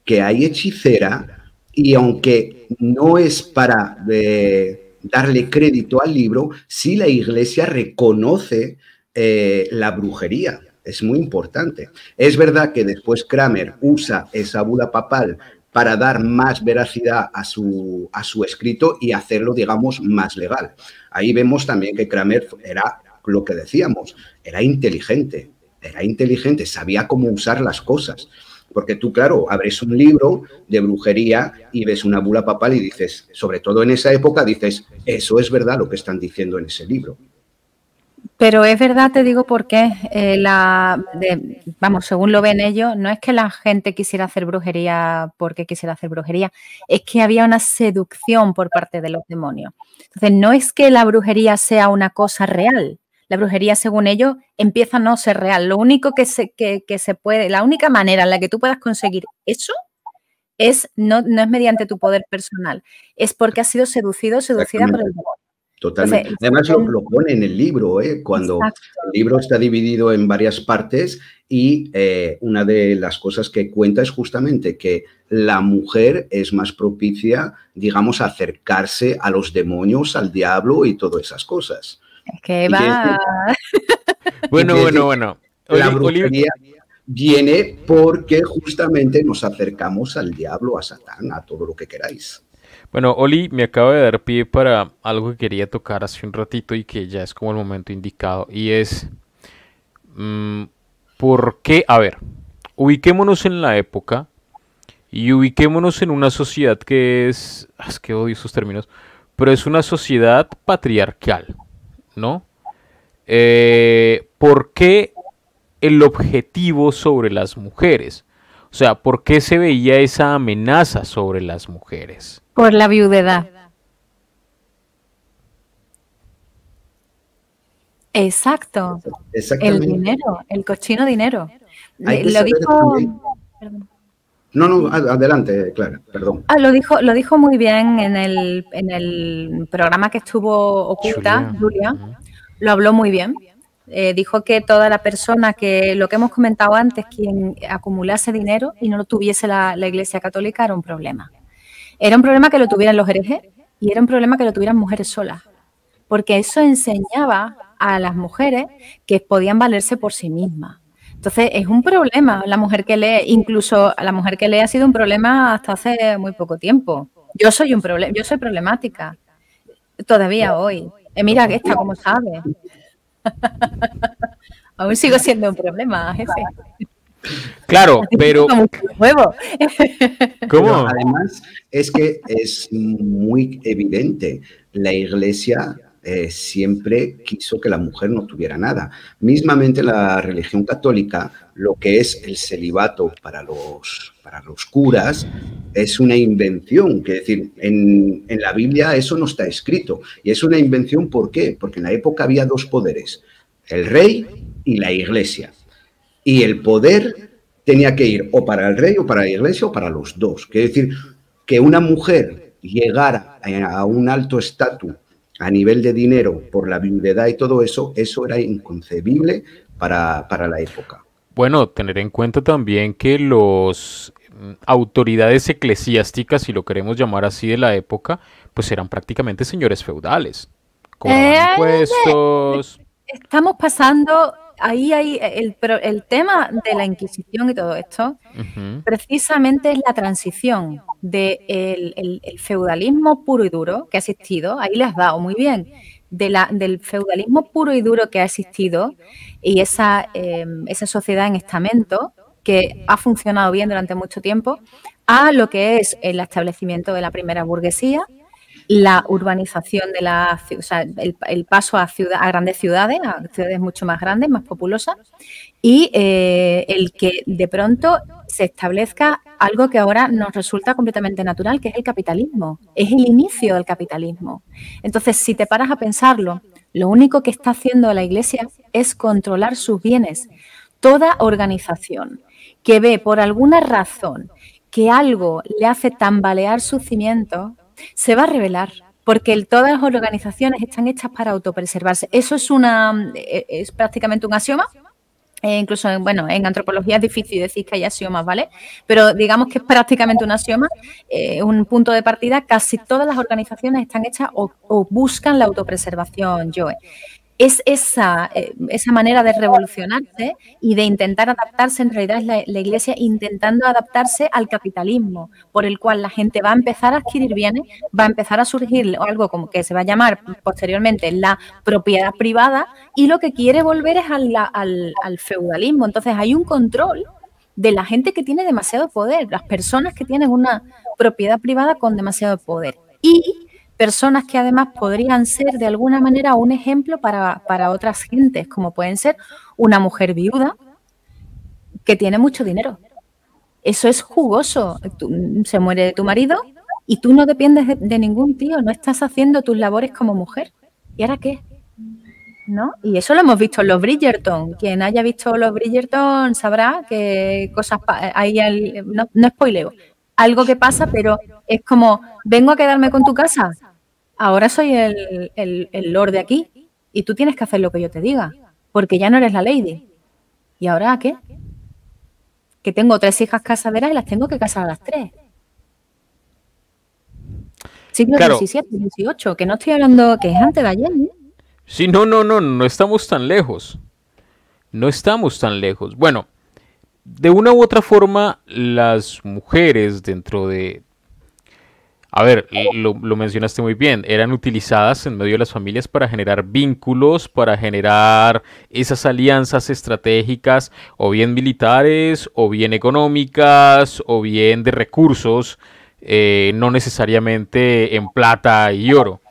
que hay hechicera, y aunque no es para darle crédito al libro, sí la Iglesia reconoce la brujería. Es muy importante. Es verdad que después Kramer usa esa bula papal para dar más veracidad a su escrito y hacerlo, digamos, más legal. Ahí vemos también que Kramer era lo que decíamos, era inteligente, sabía cómo usar las cosas. Porque tú, claro, abres un libro de brujería y ves una bula papal y dices, sobre todo en esa época, dices, eso es verdad lo que están diciendo en ese libro. Pero es verdad, te digo por qué. Según lo ven ellos, no es que la gente quisiera hacer brujería porque quisiera hacer brujería, es que había una seducción por parte de los demonios. Entonces, no es que la brujería sea una cosa real. La brujería, según ellos, empieza a no ser real. Lo único que se puede, la única manera en la que tú puedas conseguir eso no es mediante tu poder personal, es porque has sido seducida por el demonio. Totalmente. Entonces, además lo pone en el libro, cuando exacto. El libro está dividido en varias partes y una de las cosas que cuenta es justamente que la mujer es más propicia, digamos, a acercarse a los demonios, al diablo y todas esas cosas. Es que va... Bueno. La brujería viene porque justamente nos acercamos al diablo, a Satán, a todo lo que queráis. Bueno, Oli me acaba de dar pie para algo que quería tocar hace un ratito y que ya es como el momento indicado. Y es, ¿por qué? A ver, ubiquémonos en la época y ubiquémonos en una sociedad que es que odio esos términos, pero es una sociedad patriarcal, ¿no? ¿Por qué el objetivo sobre las mujeres? O sea, ¿por qué se veía esa amenaza sobre las mujeres? Por la viudedad. Exacto. El dinero, el cochino dinero. Lo dijo... No, adelante, Clara, perdón. Lo dijo muy bien en el programa que estuvo Oculta, Julia. Lo habló muy bien. Dijo que toda la persona que, lo que hemos comentado antes, quien acumulase dinero y no lo tuviese la Iglesia Católica, era un problema. Era un problema que lo tuvieran los herejes y era un problema que lo tuvieran mujeres solas, porque eso enseñaba a las mujeres que podían valerse por sí mismas. Entonces, es un problema la mujer que lee, incluso la mujer que lee ha sido un problema hasta hace muy poco tiempo. Yo soy problemática, todavía hoy. Mira esta, como sabe. Aún sigo siendo un problema, jefe. Claro, pero... Como un huevo. ¿Cómo? Pero además es que es muy evidente, la Iglesia siempre quiso que la mujer no tuviera nada. Mismamente la religión católica, lo que es el celibato para los curas, es una invención, que decir, en la Biblia eso no está escrito. Y es una invención, ¿por qué? Porque en la época había dos poderes, el rey y la Iglesia. Y el poder tenía que ir o para el rey o para la Iglesia o para los dos. Quiere decir, que una mujer llegara a un alto estatus a nivel de dinero por la viudedad y todo eso, eso era inconcebible para la época. Bueno, tener en cuenta también que los autoridades eclesiásticas, si lo queremos llamar así, de la época, pues eran prácticamente señores feudales. Cobraban impuestos. Estamos pasando, ahí hay el tema de la Inquisición y todo esto, precisamente es la transición del feudalismo puro y duro que ha existido, ahí le has dado muy bien, del feudalismo puro y duro que ha existido y esa sociedad en estamento que ha funcionado bien durante mucho tiempo, a lo que es el establecimiento de la primera burguesía, la urbanización de o sea, el paso a grandes ciudades, a ciudades mucho más grandes, más populosas, y el que de pronto se establezca algo que ahora nos resulta completamente natural, que es el capitalismo. Es el inicio del capitalismo. Entonces, si te paras a pensarlo, lo único que está haciendo la Iglesia es controlar sus bienes. Toda organización que ve por alguna razón que algo le hace tambalear sus cimientos, se va a revelar, porque todas las organizaciones están hechas para autopreservarse. Eso es prácticamente un axioma. Incluso, bueno, en antropología es difícil decir que hay axiomas, ¿vale? Pero digamos que es prácticamente un axioma, un punto de partida. Casi todas las organizaciones están hechas o buscan la autopreservación, Joe. Es esa manera de revolucionarse y de intentar adaptarse, en realidad es la Iglesia intentando adaptarse al capitalismo, por el cual la gente va a empezar a adquirir bienes, va a empezar a surgir algo como que se va a llamar posteriormente la propiedad privada, y lo que quiere volver es al feudalismo. Entonces hay un control de la gente que tiene demasiado poder, las personas que tienen una propiedad privada con demasiado poder. Y personas que además podrían ser de alguna manera un ejemplo para otras gentes, como pueden ser una mujer viuda que tiene mucho dinero. Eso es jugoso. Se muere tu marido y tú no dependes de ningún tío, no estás haciendo tus labores como mujer. ¿Y ahora qué? ¿No? Y eso lo hemos visto en los Bridgerton. Quien haya visto los Bridgerton sabrá que cosas hay, no spoileo. Algo que pasa, pero es como, vengo a quedarme con tu casa. Ahora soy el lord de aquí y tú tienes que hacer lo que yo te diga, porque ya no eres la lady. ¿Y ahora qué? Que tengo 3 hijas casaderas y las tengo que casar a las 3. Siglo XVII, XVIII, que no estoy hablando, que es antes de ayer, ¿eh? Sí, no estamos tan lejos. No estamos tan lejos. Bueno, de una u otra forma, las mujeres dentro de... A ver, lo mencionaste muy bien, eran utilizadas en medio de las familias para generar vínculos, para generar esas alianzas estratégicas, o bien militares, o bien económicas, o bien de recursos, no necesariamente en plata y oro.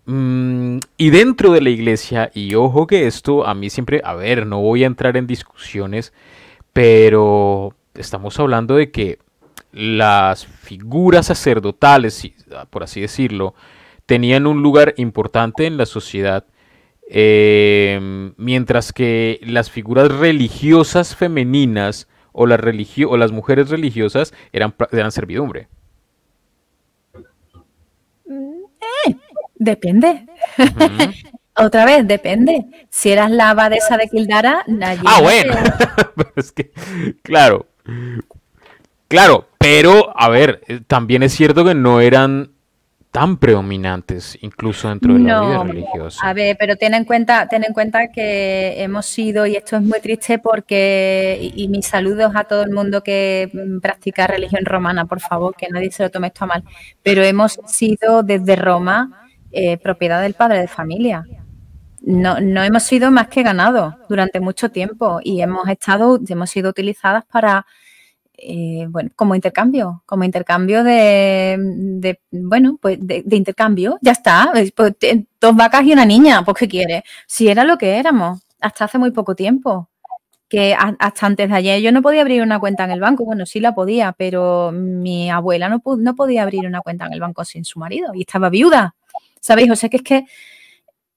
Y dentro de la iglesia, y ojo que esto a mí siempre, a ver, no voy a entrar en discusiones, pero estamos hablando de que las figuras sacerdotales, por así decirlo, tenían un lugar importante en la sociedad, mientras que las figuras religiosas femeninas o las mujeres religiosas eran servidumbre. Depende. Otra vez, depende. Si eras la abadesa de Kildara... Bueno. Pero es que, claro, pero, a ver, también es cierto que no eran tan predominantes, incluso dentro de la vida religiosa. A ver, pero ten en cuenta que hemos sido, y esto es muy triste porque, y mis saludos a todo el mundo que practica religión romana, por favor, que nadie se lo tome esto a mal, pero hemos sido desde Roma propiedad del padre de familia. no hemos sido más que ganados durante mucho tiempo y hemos sido utilizadas para, bueno, como intercambio de intercambio, ya está, pues, 2 vacas y una niña, pues ¿qué quieres? Si era lo que éramos, hasta hace muy poco tiempo. Que hasta antes de ayer yo no podía abrir una cuenta en el banco. Bueno, sí la podía, pero mi abuela no podía abrir una cuenta en el banco sin su marido y estaba viuda, ¿sabéis? O sea, que es que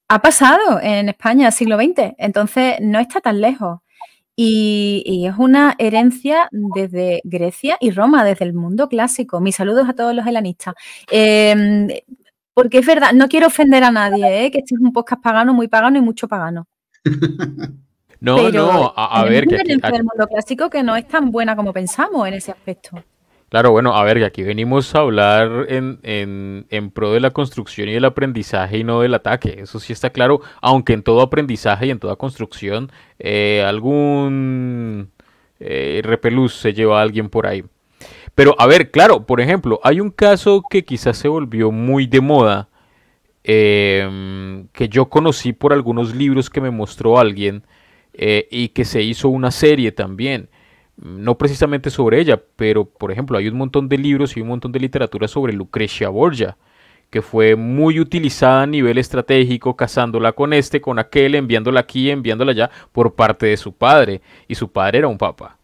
ha pasado en España, siglo XX, entonces no está tan lejos. Y es una herencia desde Grecia y Roma, desde el mundo clásico. Mis saludos a todos los helenistas. Porque es verdad, no quiero ofender a nadie, que este es un podcast pagano, muy pagano y mucho pagano. No, pero no, a ver, que aquí, el mundo clásico que no es tan buena como pensamos en ese aspecto. claro, bueno, a ver, que aquí venimos a hablar en pro de la construcción y del aprendizaje y no del ataque. Eso sí está claro, aunque en todo aprendizaje y en toda construcción algún repelús se lleva a alguien por ahí. Pero, a ver, claro, por ejemplo, hay un caso que quizás se volvió muy de moda, que yo conocí por algunos libros que me mostró alguien, y que se hizo una serie también. No precisamente sobre ella, pero por ejemplo hay un montón de libros y un montón de literatura sobre Lucrecia Borgia, que fue muy utilizada a nivel estratégico, casándola con este, con aquel, enviándola aquí, enviándola allá, por parte de su padre, y su padre era un papa.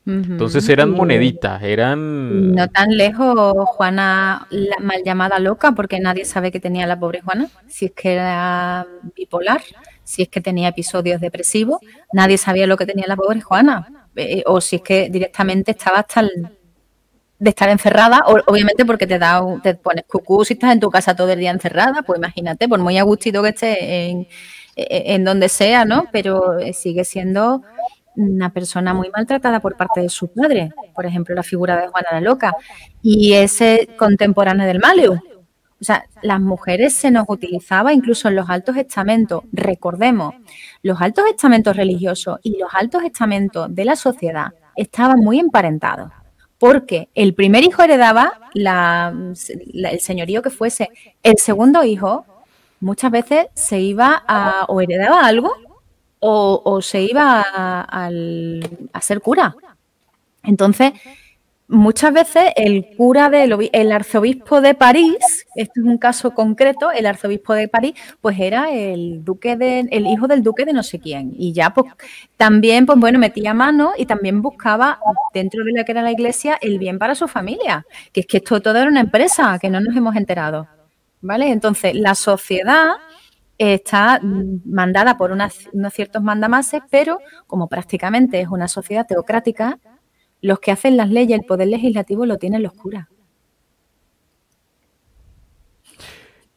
Entonces eran moneditas, eran... No tan lejos, Juana, la mal llamada loca, porque nadie sabe que tenía la pobre Juana, si es que era bipolar, si es que tenía episodios depresivos, nadie sabía lo que tenía la pobre Juana, o si es que directamente estaba hasta de estar encerrada, obviamente porque te pones cucú si estás en tu casa todo el día encerrada, pues imagínate, por muy a gustito que estés en donde sea, ¿no? Pero sigue siendo una persona muy maltratada por parte de su padre, por ejemplo, la figura de Juana la Loca, y ese contemporáneo del Maleu. O sea, las mujeres se nos utilizaba incluso en los altos estamentos. Recordemos, los altos estamentos religiosos y los altos estamentos de la sociedad estaban muy emparentados, porque el primer hijo heredaba el señorío que fuese, el segundo hijo muchas veces se iba o heredaba algo o se iba a ser cura. Entonces, muchas veces el arzobispo de París, esto es un caso concreto, el arzobispo de París, pues era el hijo del duque de no sé quién. Y ya, pues, también, pues bueno, metía mano y también buscaba dentro de lo que era la iglesia el bien para su familia. Que es que esto todo era una empresa, que no nos hemos enterado. ¿Vale? Entonces, la sociedad está mandada por unos ciertos mandamases, pero como prácticamente es una sociedad teocrática, los que hacen las leyes, el poder legislativo lo tienen los curas.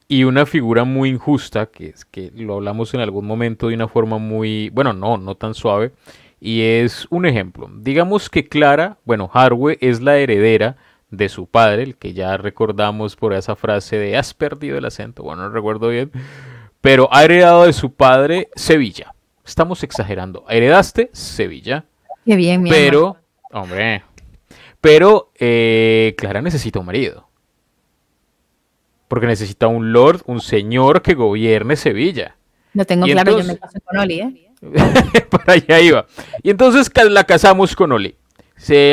Y una figura muy injusta, que es que lo hablamos en algún momento de una forma muy, bueno, no tan suave, y es un ejemplo. Digamos que Clara, bueno, Harwe es la heredera de su padre, el que ya recordamos por esa frase de has perdido el acento, bueno, no recuerdo bien, pero ha heredado de su padre Sevilla. Estamos exagerando. Heredaste Sevilla. Qué bien, mi pero, hombre, pero Clara necesita un marido. Porque necesita un lord, un señor que gobierne Sevilla. Lo tengo y claro, entonces, yo me caso con Oli, ¿eh? Para allá iba. Y entonces la casamos con Oli. Se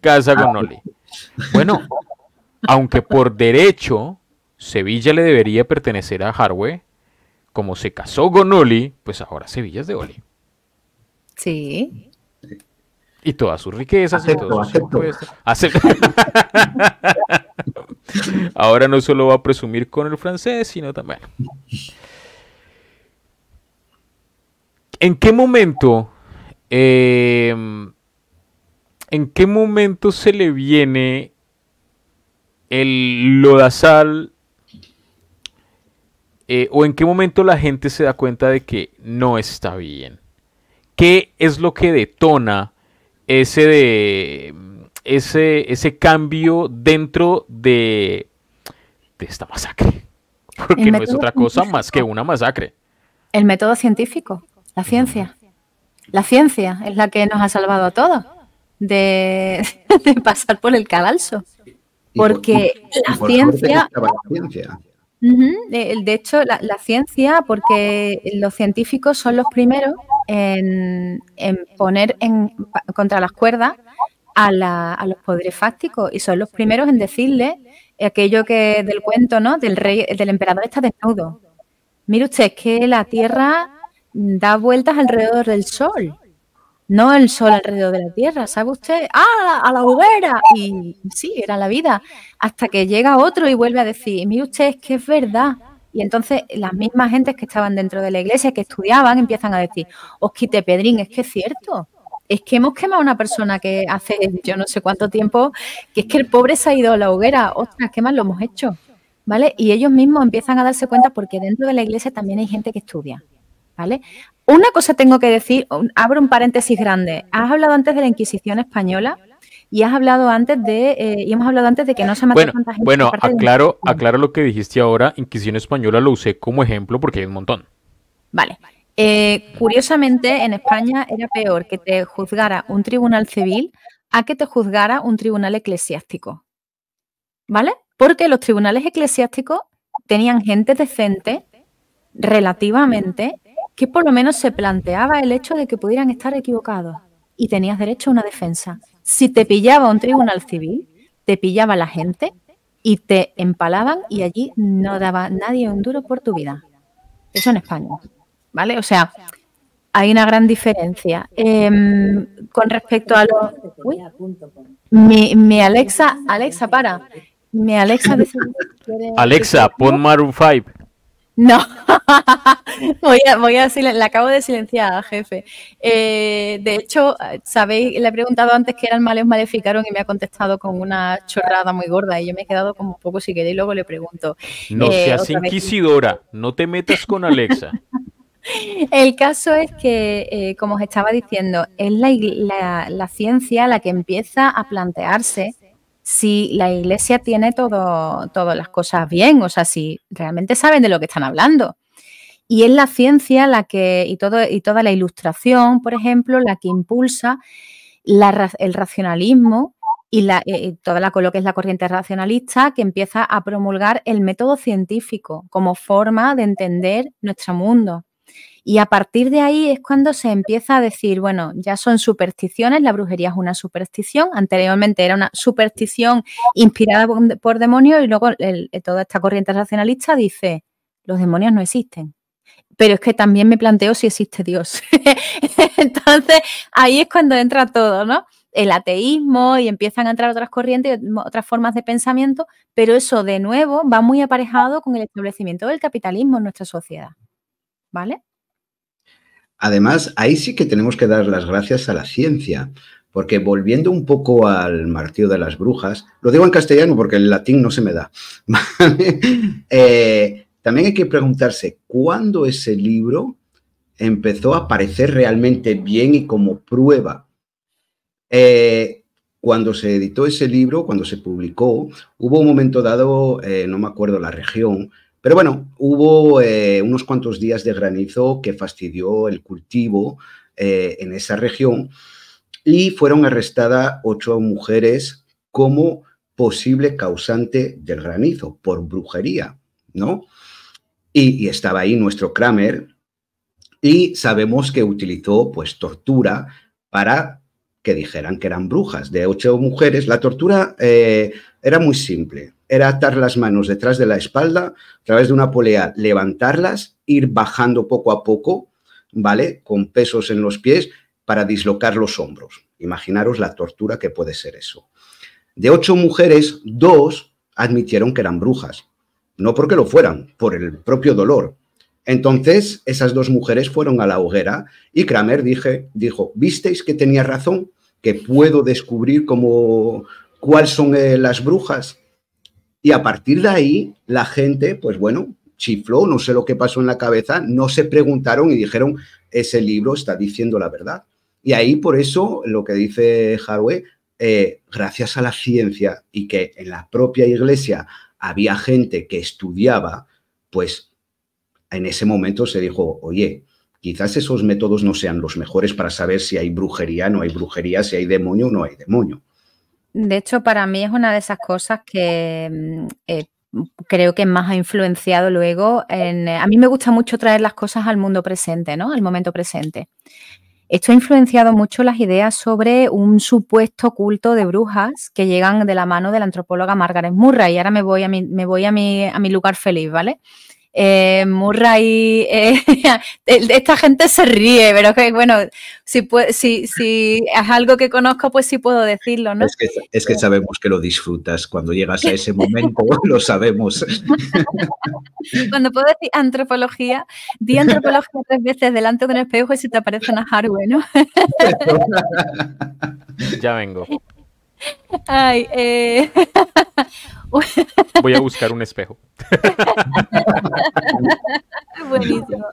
casa con Oli. Bueno, aunque por derecho Sevilla le debería pertenecer a Harwe, como se casó con Oli, pues ahora Sevilla es de Oli. Sí. Y todas sus riquezas y todos sus impuestos. Ahora no solo va a presumir con el francés, sino también. ¿En qué momento se le viene el lodazal? ¿O en qué momento la gente se da cuenta de que no está bien? ¿Qué es lo que detona ese cambio dentro de esta masacre? Porque no es otra cosa más que una masacre. El método científico, la ciencia. La ciencia es la que nos ha salvado a todos de pasar por el cadalso. Porque la ciencia... De hecho, la ciencia, porque los científicos son los primeros en poner contra las cuerdas a los poderes fácticos y son los primeros en decirle aquello que del cuento, ¿no? Del emperador está desnudo. Mire usted, es que la Tierra da vueltas alrededor del Sol, no el Sol alrededor de la Tierra, ¿sabe usted? ¡Ah, a la hoguera! Y sí, era la vida, hasta que llega otro y vuelve a decir, mire usted, es que es verdad. Y entonces las mismas gentes que estaban dentro de la iglesia, que estudiaban, empiezan a decir, Osquite Pedrín, es que es cierto, es que hemos quemado a una persona que hace yo no sé cuánto tiempo, que es que el pobre se ha ido a la hoguera, ostras, qué mal lo hemos hecho, ¿vale? Y ellos mismos empiezan a darse cuenta porque dentro de la iglesia también hay gente que estudia, ¿vale? Una cosa tengo que decir, abro un paréntesis grande. Has hablado antes de la Inquisición española y hemos hablado antes de que no se mató tanta gente. Bueno, aclaro lo que dijiste ahora. Inquisición española lo usé como ejemplo porque hay un montón. Vale. Curiosamente, en España era peor que te juzgara un tribunal civil a que te juzgara un tribunal eclesiástico, ¿vale? Porque los tribunales eclesiásticos tenían gente decente, relativamente, que por lo menos se planteaba el hecho de que pudieran estar equivocados y tenías derecho a una defensa. Si te pillaba un tribunal civil, te pillaba la gente y te empalaban y allí no daba nadie un duro por tu vida. Eso en España, ¿vale? O sea, hay una gran diferencia. Con respecto a los... Uy, mi Alexa, para. Mi Alexa... Alexa, pon Maroon 5. No, voy a decirle, le acabo de silenciar, jefe. De hecho, sabéis, le he preguntado antes qué eran males maleficaron y me ha contestado con una chorrada muy gorda y yo me he quedado como un poco si queréis, luego le pregunto. No seas inquisidora, no te metas con Alexa. El caso es que, como os estaba diciendo, es la ciencia la que empieza a plantearse si la iglesia tiene todas las cosas bien, o sea, si realmente saben de lo que están hablando. Y es la ciencia la que, y toda la ilustración, por ejemplo, la que impulsa el racionalismo y toda lo que es la corriente racionalista que empieza a promulgar el método científico como forma de entender nuestro mundo. Y a partir de ahí es cuando se empieza a decir, bueno, ya son supersticiones, la brujería es una superstición, anteriormente era una superstición inspirada por demonios y luego toda esta corriente racionalista dice, los demonios no existen. Pero es que también me planteo si existe Dios. Entonces, ahí es cuando entra todo, ¿no? El ateísmo y empiezan a entrar otras corrientes, otras formas de pensamiento, pero eso de nuevo va muy aparejado con el establecimiento del capitalismo en nuestra sociedad, ¿vale? Además, ahí sí que tenemos que dar las gracias a la ciencia, porque volviendo un poco al martillo de las brujas, lo digo en castellano porque el latín no se me da, también hay que preguntarse cuándo ese libro empezó a parecer realmente bien y como prueba. Cuando se editó ese libro, cuando se publicó, hubo un momento dado, no me acuerdo la región, pero bueno, hubo unos cuantos días de granizo que fastidió el cultivo en esa región y fueron arrestadas 8 mujeres como posible causante del granizo por brujería, ¿no? Y estaba ahí nuestro Kramer y sabemos que utilizó pues tortura para que dijeran que eran brujas. De 8 mujeres, la tortura era muy simple. Era atar las manos detrás de la espalda, a través de una polea, levantarlas, ir bajando poco a poco, ¿vale? Con pesos en los pies para dislocar los hombros. Imaginaros la tortura que puede ser eso. De 8 mujeres, 2 admitieron que eran brujas. No porque lo fueran, por el propio dolor. Entonces, esas 2 mujeres fueron a la hoguera y Kramer dijo, ¿visteis que tenía razón? Que puedo descubrir cuáles son las brujas. Y a partir de ahí, la gente, pues bueno, chifló, no sé lo que pasó en la cabeza, no se preguntaron y dijeron, ese libro está diciendo la verdad. Y ahí, por eso, lo que dice Haraway, gracias a la ciencia y que en la propia iglesia había gente que estudiaba, pues en ese momento se dijo, oye, quizás esos métodos no sean los mejores para saber si hay brujería, no hay brujería, si hay demonio o no hay demonio. De hecho, para mí es una de esas cosas que creo que más ha influenciado luego en... A mí me gusta mucho traer las cosas al mundo presente, ¿no? Al momento presente. Esto ha influenciado mucho las ideas sobre un supuesto culto de brujas que llegan de la mano de la antropóloga Margaret Murray. Y ahora me voy a mi lugar feliz, ¿vale? Murray, esta gente se ríe, pero que bueno, si es algo que conozco, pues sí puedo decirlo, ¿no? Es que sabemos que lo disfrutas. Cuando llegas a ese momento, lo sabemos. Cuando puedo decir antropología, di antropología 3 veces delante de un espejo y se te aparece una Harvey, ¿no? Ya vengo. Ay, Voy a buscar un espejo. Buenísimo.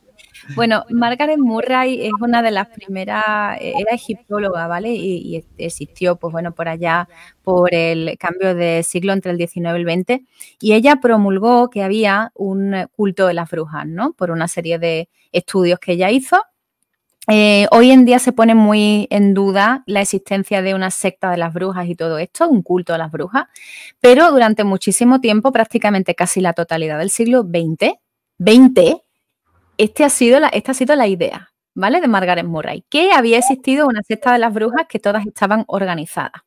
Bueno, Margaret Murray es una de las primeras, era egiptóloga, ¿vale? Y existió, pues bueno, por allá, por el cambio de siglo entre el 19 y el 20. Y ella promulgó que había un culto de las brujas, ¿no? Por una serie de estudios que ella hizo. Hoy en día se pone muy en duda la existencia de una secta de las brujas y todo esto, un culto a las brujas, pero durante muchísimo tiempo, prácticamente casi la totalidad del siglo XX, esta ha sido la idea, ¿vale? De Margaret Murray, que había existido una secta de las brujas que todas estaban organizadas.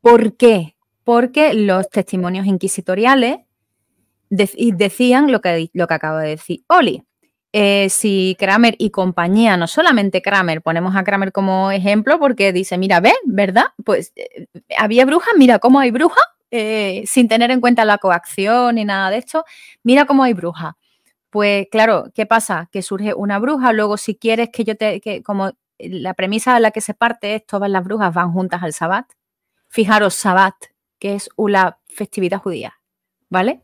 ¿Por qué? Porque los testimonios inquisitoriales decían lo que acaba de decir Oli. Si Kramer y compañía, no solamente Kramer, ponemos a Kramer como ejemplo porque dice, mira, ¿ves? ¿Verdad? Pues había brujas, mira cómo hay brujas, sin tener en cuenta la coacción ni nada de esto, mira cómo hay brujas. Pues claro, ¿qué pasa? Que surge una bruja, luego si quieres que como la premisa a la que se parte es todas las brujas van juntas al Sabbat. Fijaros, Sabbat, que es una festividad judía, ¿vale?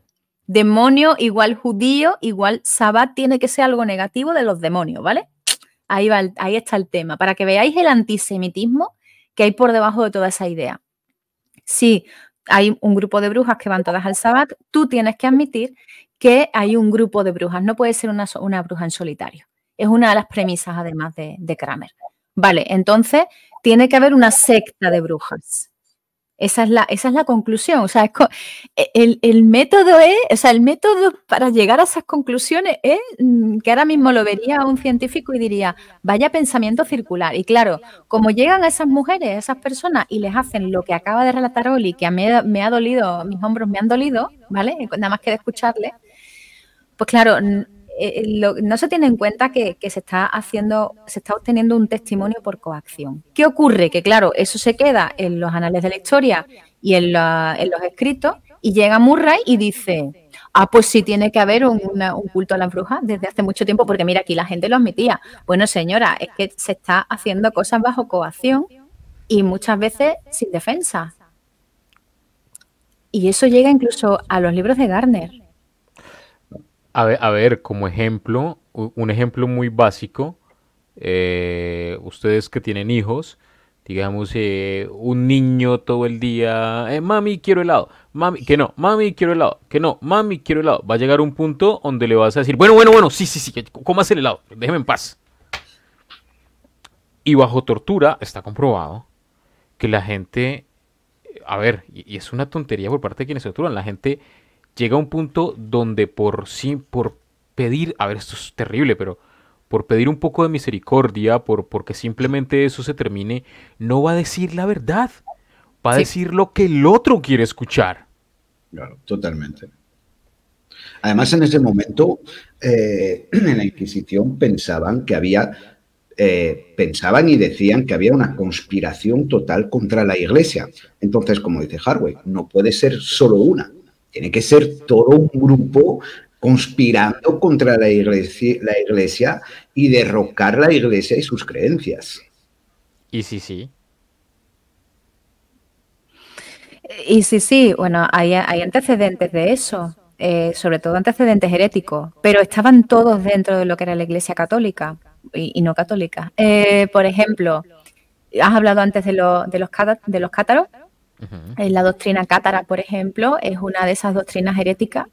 Demonio igual judío igual Sabbat tiene que ser algo negativo de los demonios, ¿vale? Ahí está el tema, para que veáis el antisemitismo que hay por debajo de toda esa idea. Si hay un grupo de brujas que van todas al Sabbat, tú tienes que admitir que hay un grupo de brujas, no puede ser una bruja en solitario. Es una de las premisas, además, de Kramer. Vale, entonces tiene que haber una secta de brujas. Esa es la conclusión. O sea, el método para llegar a esas conclusiones es que ahora mismo lo vería un científico y diría, vaya pensamiento circular. Y claro, como llegan a esas mujeres, a esas personas y les hacen lo que acaba de relatar Oli, que me ha dolido, mis hombros me han dolido, ¿vale? Nada más que de escucharle, pues claro, no se tiene en cuenta que se está obteniendo un testimonio por coacción. ¿Qué ocurre? Que claro, eso se queda en los anales de la historia y en los escritos, y llega Murray y dice, pues sí tiene que haber un culto a las brujas desde hace mucho tiempo, porque mira, aquí la gente lo admitía. Bueno, señora, es que se está haciendo cosas bajo coacción y muchas veces sin defensa. Y eso llega incluso a los libros de Gardner. A ver, como ejemplo, un ejemplo muy básico, ustedes que tienen hijos, digamos, un niño todo el día, mami, quiero helado, mami, que no, mami, quiero helado, que no, mami, quiero helado. Va a llegar un punto donde le vas a decir, bueno, sí, comas el helado, déjeme en paz. Y bajo tortura está comprobado que la gente, a ver, y es una tontería por parte de quienes torturan, la gente llega a un punto donde por pedir, a ver, esto es terrible, pero por pedir un poco de misericordia, porque simplemente eso se termine, no va a decir la verdad, va a decir lo que el otro quiere escuchar. Claro, totalmente. Además, en ese momento, en la Inquisición pensaban y decían que había una conspiración total contra la Iglesia. Entonces, como dice Harvey, no puede ser solo una. Tiene que ser todo un grupo conspirando contra la iglesia y derrocar la Iglesia y sus creencias. Y sí. Y sí, bueno, hay antecedentes de eso, sobre todo antecedentes heréticos, pero estaban todos dentro de lo que era la Iglesia católica y no católica. Por ejemplo, has hablado antes de los cátaros. La doctrina cátara, por ejemplo, es una de esas doctrinas heréticas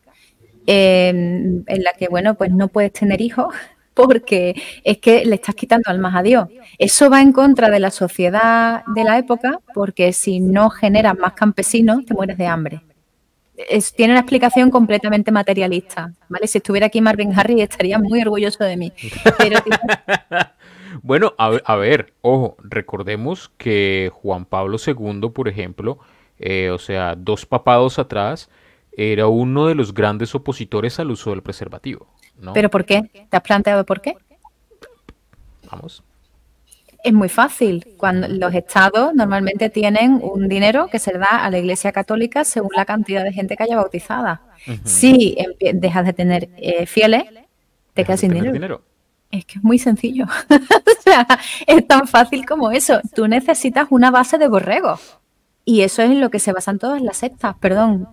en la que, bueno, pues no puedes tener hijos porque es que le estás quitando almas a Dios. Eso va en contra de la sociedad de la época porque si no generas más campesinos te mueres de hambre. tiene una explicación completamente materialista, ¿vale? Si estuviera aquí Marvin Harris estaría muy orgulloso de mí. Pero bueno, a ver, ojo, recordemos que Juan Pablo II, por ejemplo, o sea, 2 papados atrás, era uno de los grandes opositores al uso del preservativo, ¿no? ¿Pero por qué? ¿Te has planteado por qué? Vamos. Es muy fácil. Cuando los estados normalmente tienen un dinero que se le da a la Iglesia Católica según la cantidad de gente que haya bautizada. Si dejas de tener fieles, te quedas sin dinero. Es que es muy sencillo. O sea, es tan fácil como eso. Tú necesitas una base de borregos. Y eso es en lo que se basan todas las sectas. Perdón,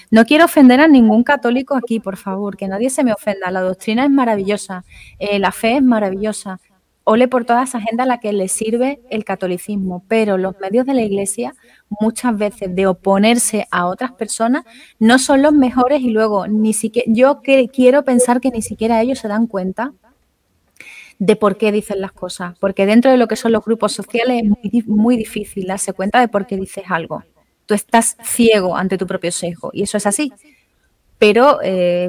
no quiero ofender a ningún católico aquí, por favor, que nadie se me ofenda. La doctrina es maravillosa, la fe es maravillosa. Ole por toda esa gente a la que le sirve el catolicismo, pero los medios de la Iglesia, muchas veces de oponerse a otras personas, no son los mejores y luego ni siquiera, quiero pensar que ni siquiera ellos se dan cuenta de por qué dicen las cosas, porque dentro de lo que son los grupos sociales es muy difícil darse cuenta de por qué dices algo. Tú estás ciego ante tu propio sesgo y eso es así. Pero,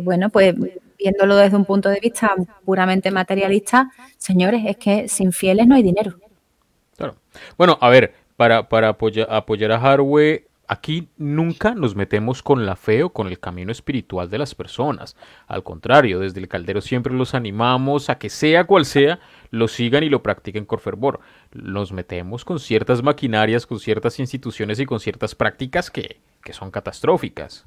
bueno, pues viéndolo desde un punto de vista puramente materialista, señores, es que sin fieles no hay dinero. Claro. Bueno, a ver, para apoyar a Harwe, aquí nunca nos metemos con la fe o con el camino espiritual de las personas. Al contrario, desde el Caldero siempre los animamos a que sea cual sea, lo sigan y lo practiquen con fervor. Nos metemos con ciertas maquinarias, con ciertas instituciones y con ciertas prácticas que son catastróficas.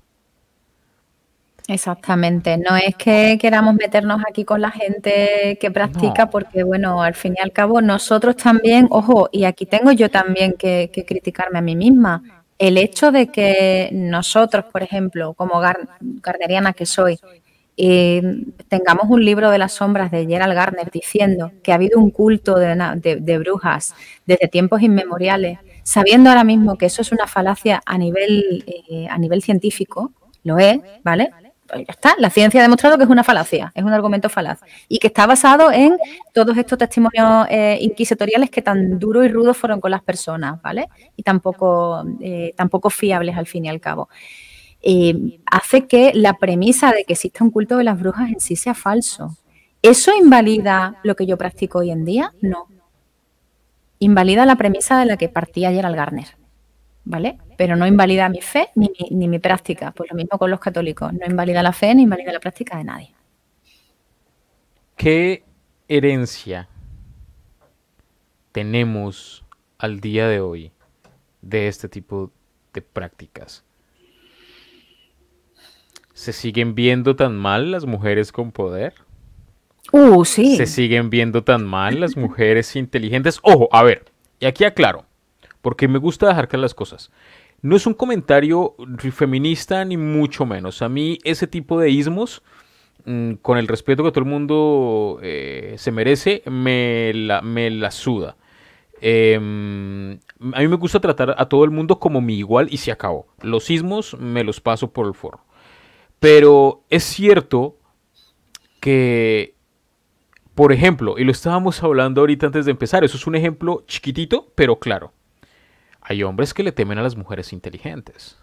Exactamente, no es que queramos meternos aquí con la gente que practica, no. Porque bueno, al fin y al cabo nosotros también, ojo, y aquí tengo yo también que criticarme a mí misma, el hecho de que nosotros, por ejemplo, como gardneriana que soy, tengamos un libro de las sombras de Gerald Gardner diciendo que ha habido un culto de brujas desde tiempos inmemoriales, sabiendo ahora mismo que eso es una falacia a nivel científico, lo es, ¿vale? Pues ya está, la ciencia ha demostrado que es una falacia, es un argumento falaz y que está basado en todos estos testimonios inquisitoriales que tan duros y rudos fueron con las personas, ¿vale? Y tampoco fiables al fin y al cabo. Hace que la premisa de que exista un culto de las brujas en sí sea falso. ¿Eso invalida lo que yo practico hoy en día? No. Invalida la premisa de la que partía Gerald Gardner, ¿vale? Pero no invalida mi fe ni mi práctica. Pues lo mismo con los católicos. No invalida la fe ni invalida la práctica de nadie. ¿Qué herencia tenemos al día de hoy de este tipo de prácticas? ¿Se siguen viendo tan mal las mujeres con poder? Sí. ¿Se siguen viendo tan mal las mujeres inteligentes? Ojo, a ver, y aquí aclaro, porque me gusta dejar claras las cosas. No es un comentario feminista ni mucho menos. A mí ese tipo de ismos, con el respeto que todo el mundo se merece, me la suda. A mí me gusta tratar a todo el mundo como mi igual y se acabó. Los ismos me los paso por el forro. Pero es cierto que, por ejemplo, y lo estábamos hablando ahorita antes de empezar, eso es un ejemplo chiquitito, pero claro. Hay hombres que le temen a las mujeres inteligentes.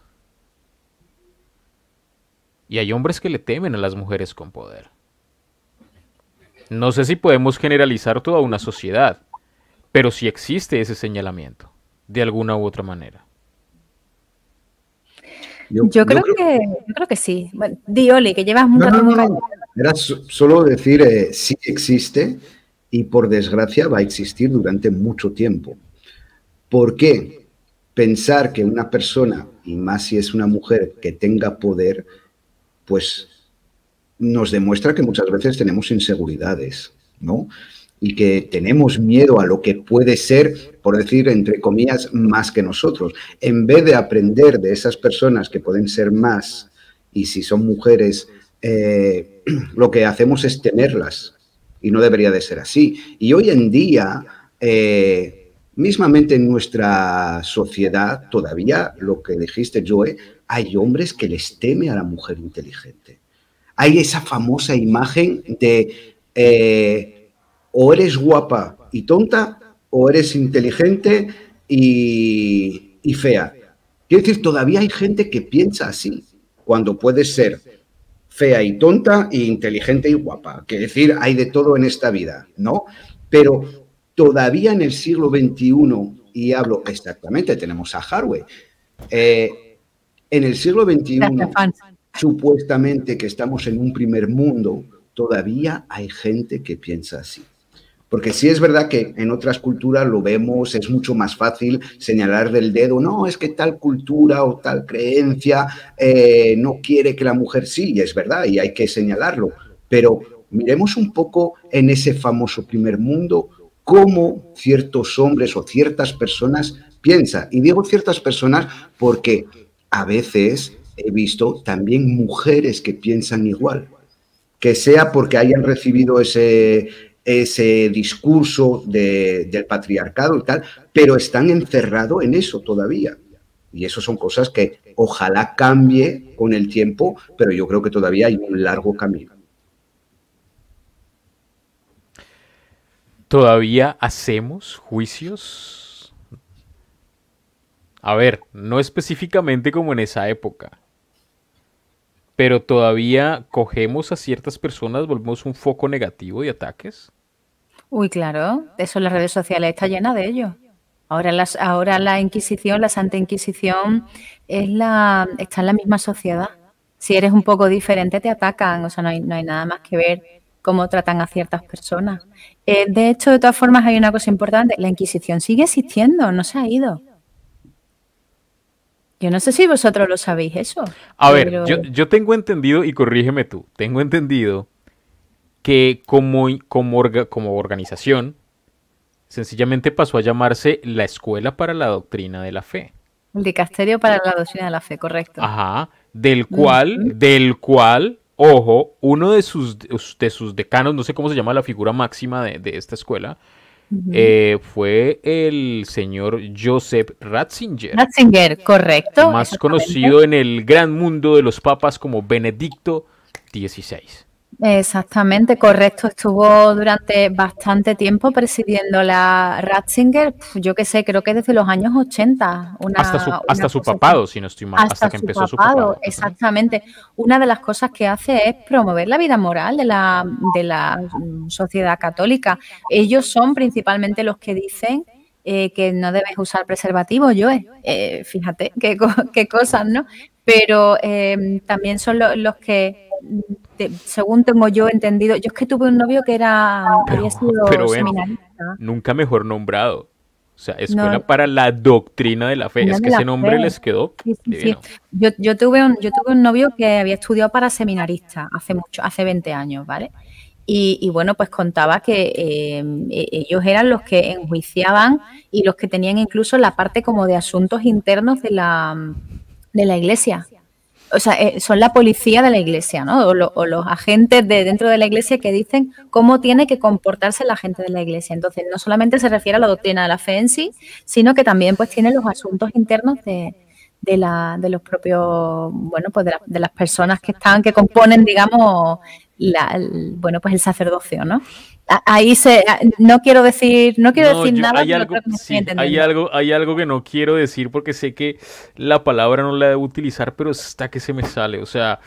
Y hay hombres que le temen a las mujeres con poder. No sé si podemos generalizar toda una sociedad, pero sí existe ese señalamiento, de alguna u otra manera. Yo creo que sí. Bueno, di, Oli, que llevas un rato muy callado. Era solo decir, sí existe y por desgracia va a existir durante mucho tiempo. ¿Por qué? Pensar que una persona, y más si es una mujer, que tenga poder, pues nos demuestra que muchas veces tenemos inseguridades, ¿no? Y que tenemos miedo a lo que puede ser, por decir, entre comillas, más que nosotros. En vez de aprender de esas personas que pueden ser más, y si son mujeres, lo que hacemos es temerlas, y no debería de ser así. Y hoy en día, mismamente en nuestra sociedad, todavía, lo que dijiste, Joe, hay hombres que les teme a la mujer inteligente. Hay esa famosa imagen de o eres guapa y tonta o eres inteligente y fea. Quiero decir, todavía hay gente que piensa así. cuando puedes ser fea y tonta e inteligente y guapa. Que decir, hay de todo en esta vida, ¿no? Pero todavía en el siglo XXI, y hablo exactamente, tenemos a Harvey, en el siglo XXI, supuestamente que estamos en un primer mundo, todavía hay gente que piensa así. Porque sí es verdad que en otras culturas lo vemos, es mucho más fácil señalar del dedo, no, es que tal cultura o tal creencia no quiere que la mujer sí, y es verdad, y hay que señalarlo. Pero miremos un poco en ese famoso primer mundo cómo ciertos hombres o ciertas personas piensan. Y digo ciertas personas porque a veces he visto también mujeres que piensan igual, que sea porque hayan recibido ese discurso del patriarcado y tal, pero están encerrados en eso todavía. Y eso son cosas que ojalá cambie con el tiempo, pero yo creo que todavía hay un largo camino. ¿Todavía hacemos juicios? A ver, no específicamente como en esa época, pero todavía cogemos a ciertas personas, volvemos un foco negativo de ataques. Uy, claro, eso en las redes sociales está llena de ello. Ahora la Inquisición, la Santa Inquisición, está en la misma sociedad. Si eres un poco diferente, te atacan. O sea, no hay nada más que ver cómo tratan a ciertas personas. De hecho, de todas formas, hay una cosa importante. La Inquisición sigue existiendo, no se ha ido. Yo no sé si vosotros lo sabéis eso. A ver, yo tengo entendido, y corrígeme tú, tengo entendido que como organización sencillamente pasó a llamarse la Escuela para la Doctrina de la Fe. El Dicasterio para la Doctrina de la Fe, correcto. Ajá, del cual, ojo, uno de sus decanos, no sé cómo se llama la figura máxima de esta escuela, fue el señor Joseph Ratzinger. Ratzinger, correcto. Más conocido en el gran mundo de los papas como Benedicto XVI. Exactamente, correcto. Estuvo durante bastante tiempo presidiendo la Ratzinger, yo qué sé, creo que desde los años 80. Hasta su papado, si no estoy mal, hasta que empezó su papado. Exactamente. Una de las cosas que hace es promover la vida moral de la sociedad católica. Ellos son principalmente los que dicen que no debes usar preservativo, fíjate qué cosas, ¿no? Pero también son los que, según tengo yo entendido, yo es que tuve un novio que había sido seminarista. Nunca mejor nombrado. O sea, Escuela para la Doctrina de la Fe. Es que ese nombre les quedó divino. Sí. Yo tuve un novio que había estudiado para seminarista hace 20 años, ¿vale? Y bueno, pues contaba que ellos eran los que enjuiciaban y los que tenían incluso la parte como de asuntos internos de la iglesia. O sea, son la policía de la iglesia, ¿no? O los agentes de dentro de la iglesia que dicen cómo tiene que comportarse la gente de la iglesia. Entonces, no solamente se refiere a la doctrina de la fe en sí, sino que también pues tiene los asuntos internos de los propios, bueno, pues de las personas que componen, digamos, pues el sacerdocio, ¿no? Ahí no quiero decir nada. Hay algo que no quiero decir porque sé que la palabra no la debo utilizar, pero está que se me sale. O sea,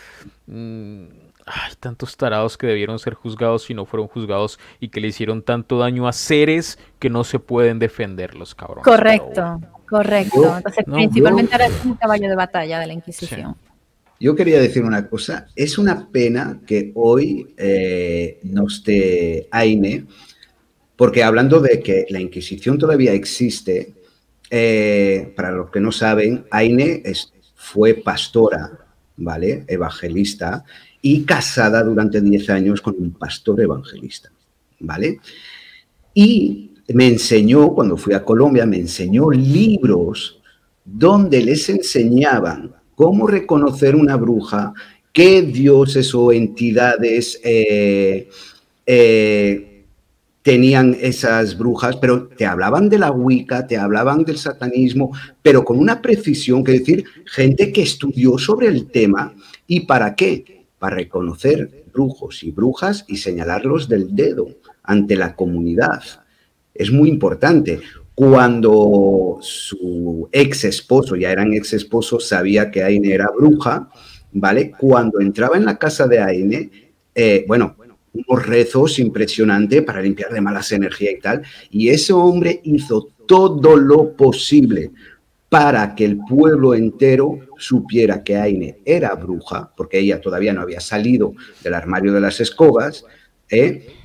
hay tantos tarados que debieron ser juzgados y no fueron juzgados y que le hicieron tanto daño a seres que no se pueden defender, los cabrones. Correcto. Entonces, principalmente ahora es un caballo de batalla de la Inquisición. Sí. Yo quería decir una cosa, es una pena que hoy no esté Aine, porque hablando de que la Inquisición todavía existe, para los que no saben, Aine fue pastora, ¿vale? Evangelista, y casada durante 10 años con un pastor evangelista, ¿vale? Y me enseñó, cuando fui a Colombia, me enseñó libros donde les enseñaban cómo reconocer una bruja, qué dioses o entidades tenían esas brujas, pero te hablaban de la Wicca, te hablaban del satanismo, pero con una precisión, que decir, gente que estudió sobre el tema. ¿Y para qué? Para reconocer brujos y brujas y señalarlos del dedo ante la comunidad. Es muy importante. Cuando su ex esposo, ya eran ex esposos, sabía que Aine era bruja, ¿vale? Cuando entraba en la casa de Aine, bueno, unos rezos impresionantes para limpiar de malas energías y tal, y ese hombre hizo todo lo posible para que el pueblo entero supiera que Aine era bruja, porque ella todavía no había salido del armario de las escobas,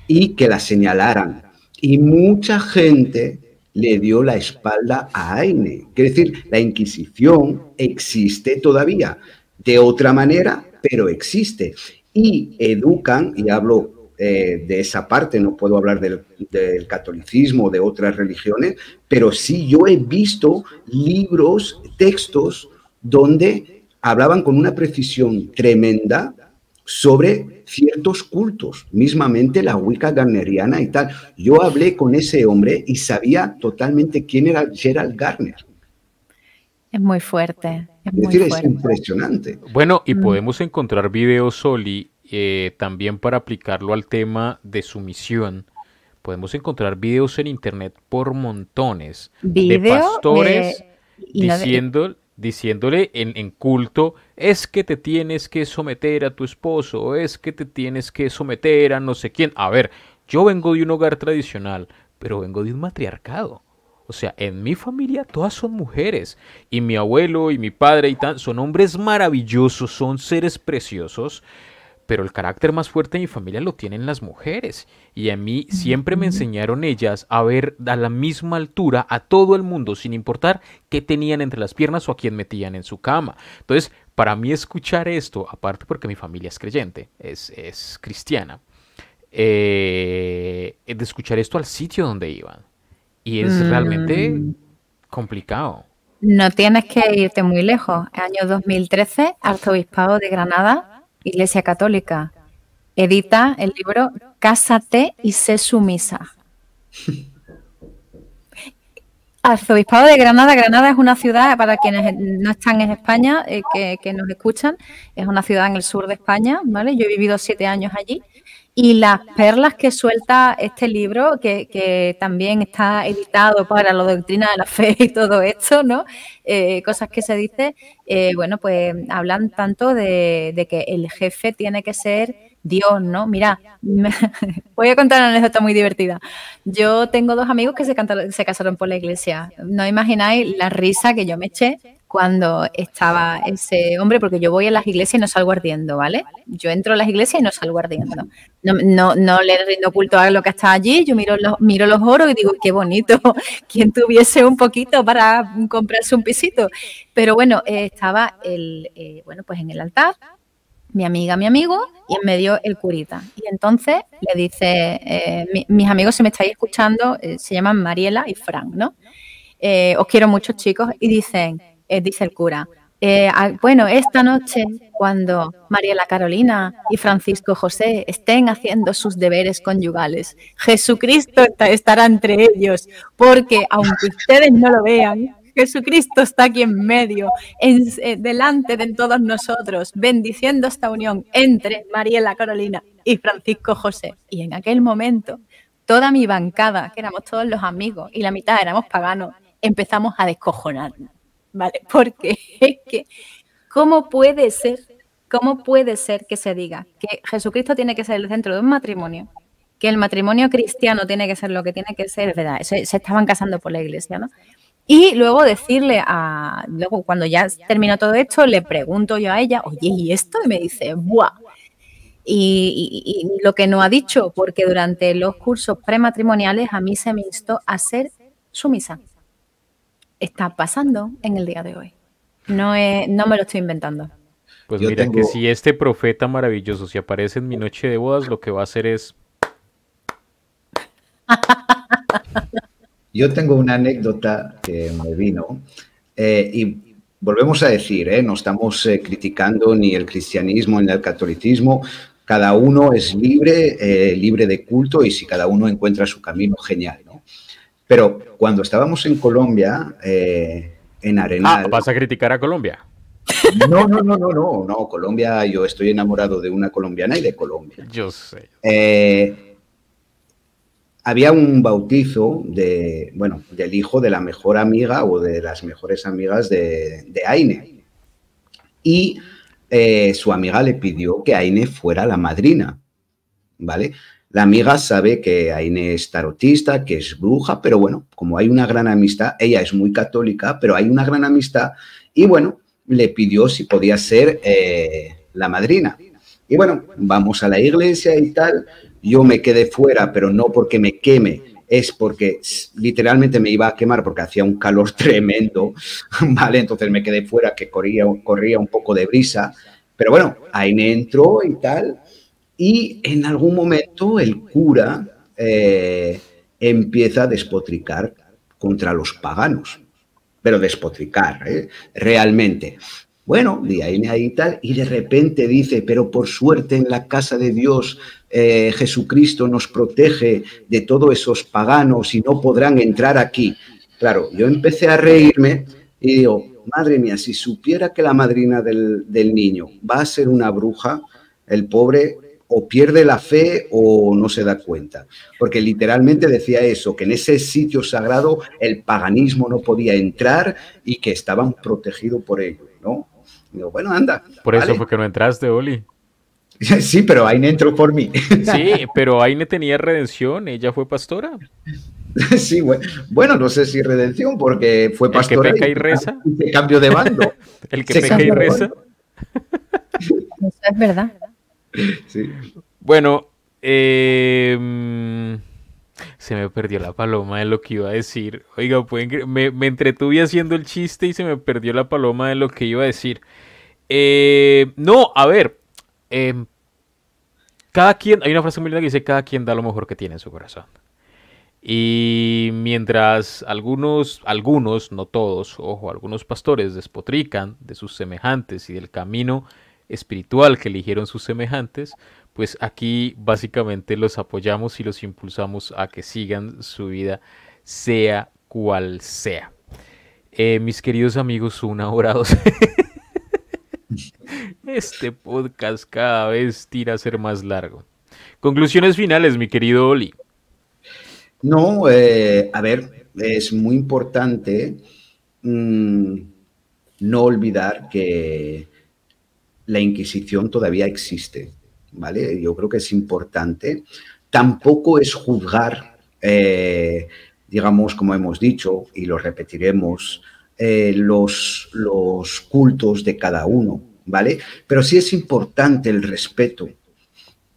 y que la señalaran. Y mucha gente le dio la espalda a Aine. Quiere decir, la Inquisición existe todavía, de otra manera, pero existe. Y educan, y hablo de esa parte, no puedo hablar del catolicismo, de otras religiones, pero sí yo he visto libros, textos, donde hablaban con una precisión tremenda sobre ciertos cultos, mismamente la Wicca Garneriana y tal. Yo hablé con ese hombre y sabía totalmente quién era Gerald Gardner. Es muy fuerte. Es decir, es impresionante. Bueno, y podemos encontrar videos, Soli, también para aplicarlo al tema de sumisión. Podemos encontrar videos en internet por montones de pastores diciéndole en culto, es que te tienes que someter a tu esposo, es que te tienes que someter a no sé quién. A ver, yo vengo de un hogar tradicional, pero vengo de un matriarcado. O sea, en mi familia todas son mujeres. Y mi abuelo y mi padre y tal son hombres maravillosos, son seres preciosos. Pero el carácter más fuerte de mi familia lo tienen las mujeres. Y a mí siempre me enseñaron ellas a ver a la misma altura a todo el mundo, sin importar qué tenían entre las piernas o a quién metían en su cama. Entonces, para mí escuchar esto, aparte porque mi familia es creyente, es cristiana, de escuchar esto al sitio donde iban. Y es realmente complicado. No tienes que irte muy lejos. Año 2013, Arzobispado de Granada, Iglesia Católica, edita el libro Cásate y sé sumisa. Arzobispado de Granada. Granada es una ciudad, para quienes no están en España, que nos escuchan, es una ciudad en el sur de España, ¿vale? Yo he vivido 7 años allí. Y las perlas que suelta este libro, que también está editado para la doctrina de la fe y todo esto, ¿no? Cosas que se dice, bueno, pues hablan tanto de que el jefe tiene que ser Dios, ¿no? Mira, voy a contar una anécdota muy divertida. Yo tengo 2 amigos que se casaron por la iglesia. No imagináis la risa que yo me eché cuando estaba ese hombre, porque yo voy a las iglesias y no salgo ardiendo, ¿vale? Yo entro a las iglesias y no salgo ardiendo. No le rindo culto a lo que está allí, yo miro los oros y digo, qué bonito, quien tuviese un poquito para comprarse un pisito. Pero bueno, estaba bueno, pues en el altar, mi amiga, mi amigo, y en medio el curita. Y entonces le dice, mis amigos, si me estáis escuchando, se llaman Mariela y Fran, ¿no? Os quiero mucho, chicos, y dicen... dice el cura, bueno, esta noche, cuando Mariela Carolina y Francisco José estén haciendo sus deberes conyugales, Jesucristo estará entre ellos, porque aunque ustedes no lo vean, Jesucristo está aquí en medio, delante de todos nosotros, bendiciendo esta unión entre Mariela Carolina y Francisco José. Y en aquel momento, toda mi bancada, que éramos todos los amigos, y la mitad éramos paganos, empezamos a descojonarnos. ¿Vale? Porque es que, ¿cómo puede ser que se diga que Jesucristo tiene que ser el centro de un matrimonio, que el matrimonio cristiano tiene que ser lo que tiene que ser, ¿verdad? Se estaban casando por la iglesia, ¿no? Y luego decirle luego cuando ya terminó todo esto, le pregunto yo a ella, oye, ¿y esto? Y me dice, ¡buah! Y lo que no ha dicho, porque durante los cursos prematrimoniales a mí se me instó a ser sumisa. Está pasando en el día de hoy. No me lo estoy inventando. Pues mira, que si este profeta maravilloso, si aparece en mi noche de bodas, lo que va a hacer es... Yo tengo una anécdota que me vino y volvemos a decir, no estamos criticando ni el cristianismo ni el catolicismo. Cada uno es libre de culto, y si cada uno encuentra su camino, genial, ¿no? Pero cuando estábamos en Colombia, en Arenal... ¿Vas a criticar a Colombia? No, Colombia, yo estoy enamorado de una colombiana y de Colombia. Yo sé. Había un bautizo del hijo de la mejor amiga o de las mejores amigas de Aine. Y su amiga le pidió que Aine fuera la madrina, ¿vale? La amiga sabe que Aine es tarotista, que es bruja, pero bueno, como hay una gran amistad, ella es muy católica, pero hay una gran amistad, y bueno, le pidió si podía ser la madrina. Y bueno, vamos a la iglesia y tal, yo me quedé fuera, pero no porque me queme, es porque literalmente me iba a quemar porque hacía un calor tremendo, ¿vale? Entonces me quedé fuera, que corría un poco de brisa, pero bueno, Aine entró y tal, y en algún momento el cura empieza a despotricar contra los paganos, pero despotricar, realmente. Bueno, de ahí y tal, y de repente dice, pero por suerte en la casa de Dios Jesucristo nos protege de todos esos paganos y no podrán entrar aquí. Claro, yo empecé a reírme y digo, madre mía, si supiera que la madrina del niño va a ser una bruja, el pobre o pierde la fe o no se da cuenta. Porque literalmente decía eso, que en ese sitio sagrado el paganismo no podía entrar y que estaban protegidos por ello, ¿no? Digo, bueno, anda. Por eso fue que no entraste, Oli. Sí, pero Aine entró por mí. Sí, pero Aine tenía redención, ella fue pastora. Sí, bueno, no sé si redención, porque fue pastora. El que peca y reza. Se cambió de bando. El que peca y reza. Eso es verdad. Sí. Bueno, se me perdió la paloma de lo que iba a decir. Oiga, me entretuve haciendo el chiste y se me perdió la paloma de lo que iba a decir. No, a ver. Cada quien, hay una frase muy linda que dice, cada quien da lo mejor que tiene en su corazón. Y mientras algunos, no todos, ojo, algunos pastores despotrican de sus semejantes y del camino espiritual que eligieron sus semejantes, pues aquí básicamente los apoyamos y los impulsamos a que sigan su vida, sea cual sea. Mis queridos amigos, 1 hora 12. Este podcast cada vez tira a ser más largo. Conclusiones finales, mi querido Oli. No, a ver, es muy importante no olvidar que la Inquisición todavía existe, ¿vale? Yo creo que es importante. Tampoco es juzgar, digamos, como hemos dicho, y lo repetiremos, los cultos de cada uno, ¿vale? Pero sí es importante el respeto,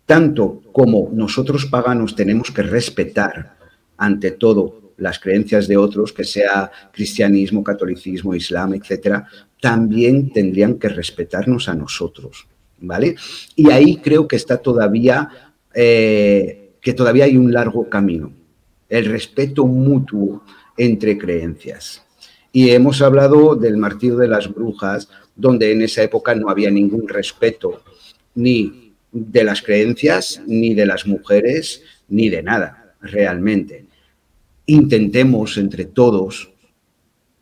tanto como nosotros paganos tenemos que respetar ante todo las creencias de otros, que sea cristianismo, catolicismo, islam, etcétera, también tendrían que respetarnos a nosotros, ¿vale? Y ahí creo que está todavía, que todavía hay un largo camino, el respeto mutuo entre creencias. Y hemos hablado del martirio de las brujas, donde en esa época no había ningún respeto, ni de las creencias, ni de las mujeres, ni de nada, realmente. Intentemos entre todos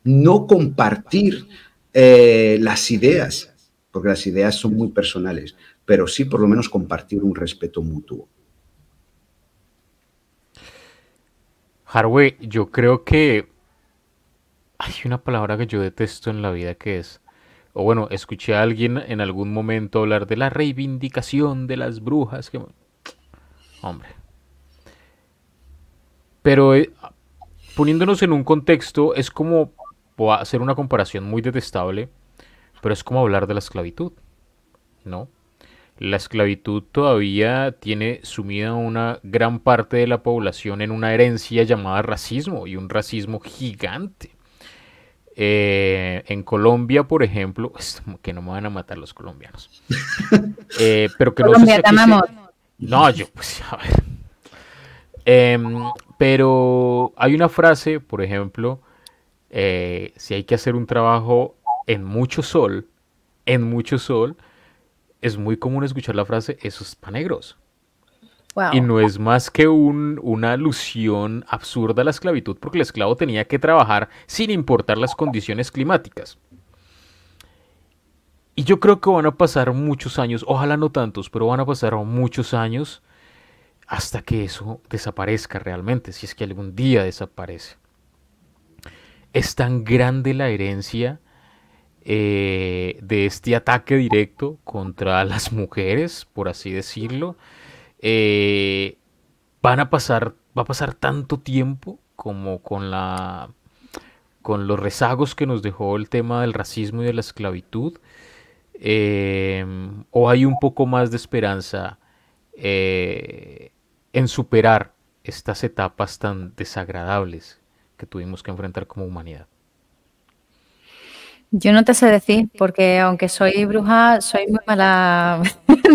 no compartir las ideas, porque las ideas son muy personales, pero sí por lo menos compartir un respeto mutuo. Harvey, yo creo que hay una palabra que yo detesto en la vida que es, o bueno, escuché a alguien en algún momento hablar de la reivindicación de las brujas, que, hombre. Pero poniéndonos en un contexto, es como, voy a hacer una comparación muy detestable, pero es como hablar de la esclavitud, ¿no? La esclavitud todavía tiene sumida una gran parte de la población en una herencia llamada racismo, y un racismo gigante. En Colombia, por ejemplo, que no me van a matar los colombianos. Pero que Colombia, no sé si te amamos. No, yo, pues, a ver. Pero hay una frase, por ejemplo, si hay que hacer un trabajo en mucho sol, es muy común escuchar la frase, eso es pa' negros. Wow. Y no es más que una alusión absurda a la esclavitud, porque el esclavo tenía que trabajar sin importar las condiciones climáticas. Y yo creo que van a pasar muchos años, ojalá no tantos, pero van a pasar muchos años hasta que eso desaparezca realmente, si es que algún día desaparece. Es tan grande la herencia de este ataque directo contra las mujeres, por así decirlo. Eh, va a pasar tanto tiempo como con los rezagos que nos dejó el tema del racismo y de la esclavitud, o hay un poco más de esperanza en superar estas etapas tan desagradables que tuvimos que enfrentar como humanidad. Yo no te sé decir, porque aunque soy bruja, soy muy mala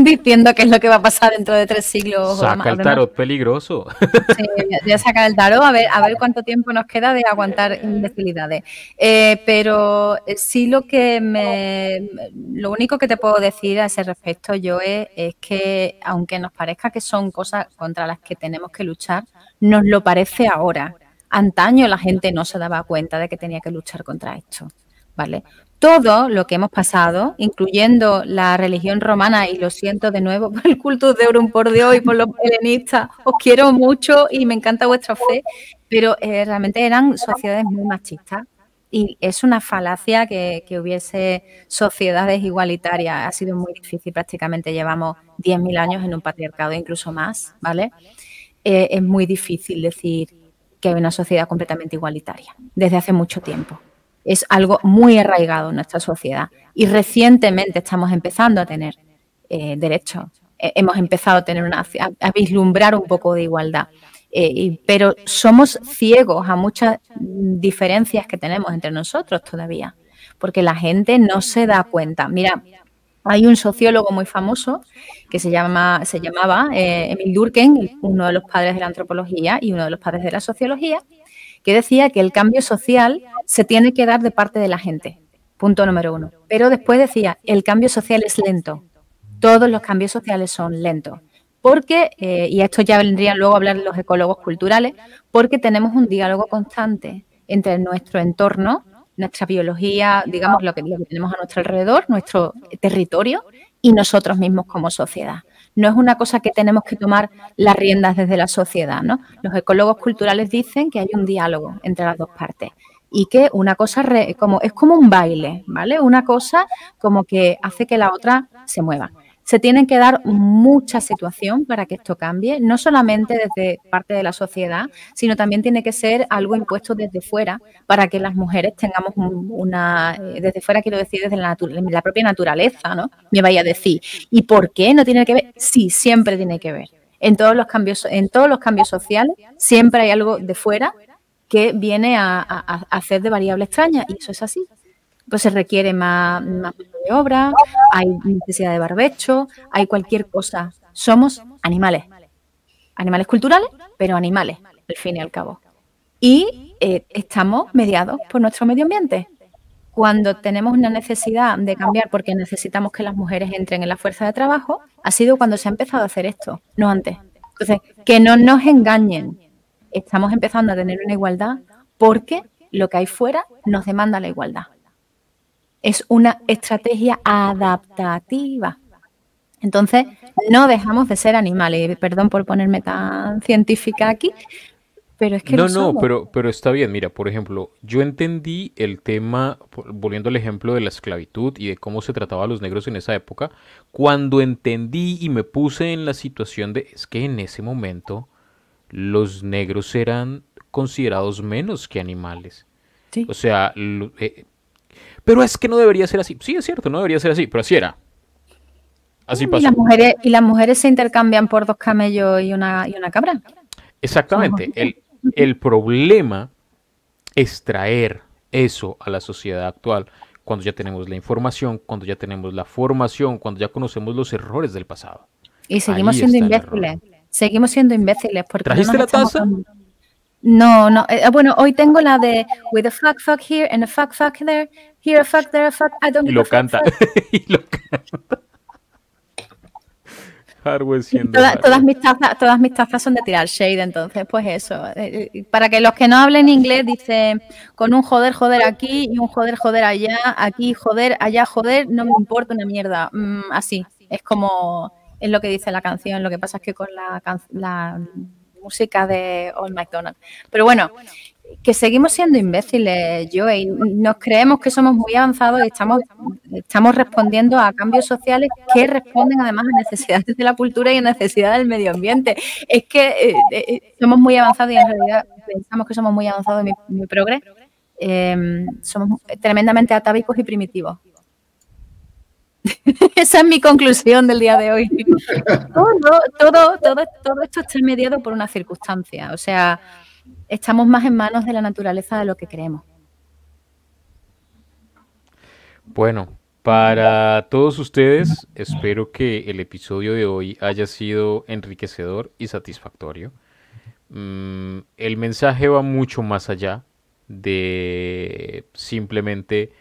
diciendo qué es lo que va a pasar dentro de 3 siglos. Saca el tarot peligroso. Sí, voy a sacar el tarot a ver cuánto tiempo nos queda de aguantar imbecilidades. Pero sí lo único que te puedo decir a ese respecto, Joe, es que aunque nos parezca que son cosas contra las que tenemos que luchar, nos lo parece ahora. Antaño la gente no se daba cuenta de que tenía que luchar contra esto. ¿Vale? Todo lo que hemos pasado, incluyendo la religión romana, y lo siento de nuevo por el cultus deorum, por Dios, y por los helenistas, os quiero mucho y me encanta vuestra fe, pero realmente eran sociedades muy machistas y es una falacia que hubiese sociedades igualitarias. Ha sido muy difícil, prácticamente llevamos 10.000 años en un patriarcado, incluso más, ¿vale? Es muy difícil decir que hay una sociedad completamente igualitaria desde hace mucho tiempo. Es algo muy arraigado en nuestra sociedad y recientemente estamos empezando a tener derechos. Hemos empezado a tener a vislumbrar un poco de igualdad, pero somos ciegos a muchas diferencias que tenemos entre nosotros todavía, porque la gente no se da cuenta. Mira, hay un sociólogo muy famoso que se llamaba Emil Durkheim, uno de los padres de la antropología y uno de los padres de la sociología, que decía que el cambio social se tiene que dar de parte de la gente, punto número 1. Pero después decía, el cambio social es lento, todos los cambios sociales son lentos, porque, y esto ya vendría luego a hablar de los ecólogos culturales, porque tenemos un diálogo constante entre nuestro entorno, nuestra biología, digamos, lo que tenemos a nuestro alrededor, nuestro territorio, y nosotros mismos como sociedad. No es una cosa que tenemos que tomar las riendas desde la sociedad, ¿no? Los ecólogos culturales dicen que hay un diálogo entre las dos partes y que una cosa es como un baile, ¿vale? Una cosa como que hace que la otra se mueva. Se tienen que dar mucha situación para que esto cambie, no solamente desde parte de la sociedad, sino también tiene que ser algo impuesto desde fuera para que las mujeres tengamos desde fuera quiero decir desde la propia naturaleza, ¿no? Me vaya a decir, ¿y por qué no tiene que ver? Sí, siempre tiene que ver. En todos los cambios sociales siempre hay algo de fuera que viene a hacer de variable extraña y eso es así. Pues se requiere más mano de obra, hay necesidad de barbecho, hay cualquier cosa. Somos animales culturales, pero animales, al fin y al cabo. Y estamos mediados por nuestro medio ambiente. Cuando tenemos una necesidad de cambiar porque necesitamos que las mujeres entren en la fuerza de trabajo, ha sido cuando se ha empezado a hacer esto, no antes. Entonces, que no nos engañen. Estamos empezando a tener una igualdad porque lo que hay fuera nos demanda la igualdad. Es una estrategia adaptativa. Entonces, no dejamos de ser animales. Perdón por ponerme tan científica aquí, pero es que No, pero está bien. Mira, por ejemplo, yo entendí el tema, volviendo al ejemplo de la esclavitud y de cómo se trataba a los negros en esa época, cuando entendí y me puse en la situación es que en ese momento los negros eran considerados menos que animales. Sí. O sea, pero es que no debería ser así. Sí, es cierto, no debería ser así, pero así era. Así pasó. Y las mujeres se intercambian por 2 camellos y una cabra. Exactamente. El problema es traer eso a la sociedad actual cuando ya tenemos la información, cuando ya tenemos la formación, cuando ya conocemos los errores del pasado. Y seguimos siendo imbéciles. Seguimos siendo imbéciles. Porque ¿Trajiste la taza? No. Bueno, hoy tengo la de with a fuck here and a fuck there, here a fuck, there a fuck, I don't give a fuck. Y lo canta. Todas mis tazas son de tirar shade, entonces pues eso. Para que los que no hablen inglés dicen con un joder aquí y un joder allá, aquí joder, allá joder, no me importa una mierda. Así, es lo que dice la canción, lo que pasa es que con la música de Old MacDonald. Pero bueno, que seguimos siendo imbéciles, Joe, y nos creemos que somos muy avanzados y estamos respondiendo a cambios sociales que responden además a necesidades de la cultura y a necesidades del medio ambiente. Es que somos muy avanzados y en realidad pensamos que somos muy avanzados y muy progres. Somos tremendamente atávicos y primitivos. Esa es mi conclusión del día de hoy. Todo esto está mediado por una circunstancia, o sea, estamos más en manos de la naturaleza de lo que creemos. Bueno, para todos ustedes, espero que el episodio de hoy haya sido enriquecedor y satisfactorio. El mensaje va mucho más allá de simplemente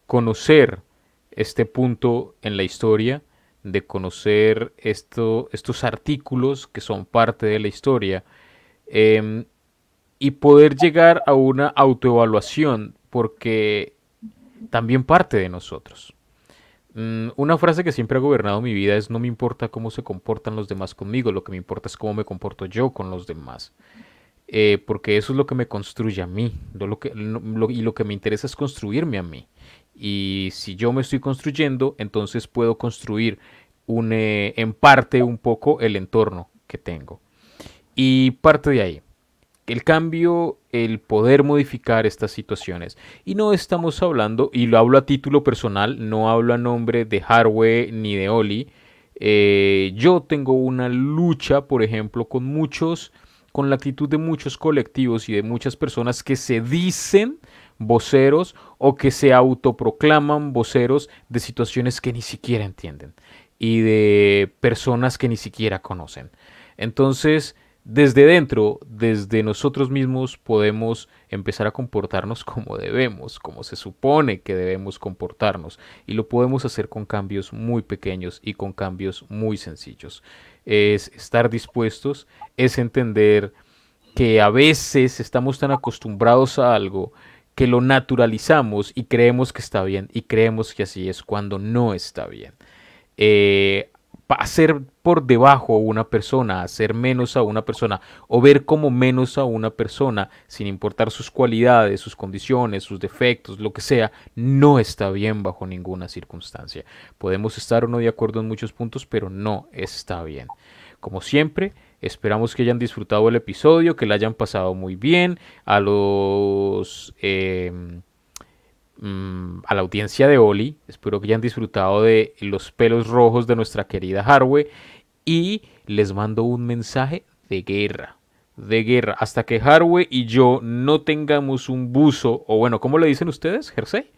conocer este punto en la historia, de conocer estos artículos que son parte de la historia, y poder llegar a una autoevaluación, porque también parte de nosotros. Una frase que siempre ha gobernado mi vida es: no me importa cómo se comportan los demás conmigo, lo que me importa es cómo me comporto yo con los demás. Porque eso es lo que me construye a mí, y lo que me interesa es construirme a mí. Y si yo me estoy construyendo, entonces puedo construir en parte un poco el entorno que tengo. Y parte de ahí, el cambio, el poder modificar estas situaciones. Y no estamos hablando, y lo hablo a título personal, no hablo a nombre de Harwe ni de Oli. Yo tengo una lucha, por ejemplo, con la actitud de muchos colectivos y de muchas personas que se dicen voceros o que se autoproclaman voceros de situaciones que ni siquiera entienden y de personas que ni siquiera conocen. Entonces, desde dentro, desde nosotros mismos, podemos empezar a comportarnos como debemos, como se supone que debemos comportarnos, y lo podemos hacer con cambios muy pequeños y con cambios muy sencillos. Es estar dispuestos, es entender que a veces estamos tan acostumbrados a algo que lo naturalizamos y creemos que está bien y creemos que así es cuando no está bien. Hacer por debajo a una persona, hacer menos a una persona o ver como menos a una persona sin importar sus cualidades, sus condiciones, sus defectos, lo que sea, no está bien bajo ninguna circunstancia. Podemos estar o no de acuerdo en muchos puntos, pero no está bien. Como siempre, esperamos que hayan disfrutado el episodio, que la hayan pasado muy bien. A la audiencia de Oli, espero que hayan disfrutado de los pelos rojos de nuestra querida Harwe, y les mando un mensaje de guerra. Hasta que Harwe y yo no tengamos un buzo, o bueno, ¿cómo le dicen ustedes? ¿Jersey?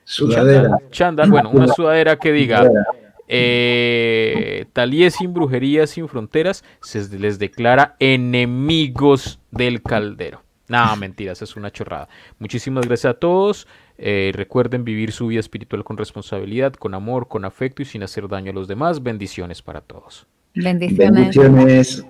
Sudadera. Chándal, bueno, una sudadera que diga Talía sin brujería, sin fronteras, se les declara enemigos del caldero. Nada, mentiras, es una chorrada. Muchísimas gracias a todos. Recuerden vivir su vida espiritual con responsabilidad, con amor, con afecto y sin hacer daño a los demás. Bendiciones para todos. Bendiciones. Bendiciones.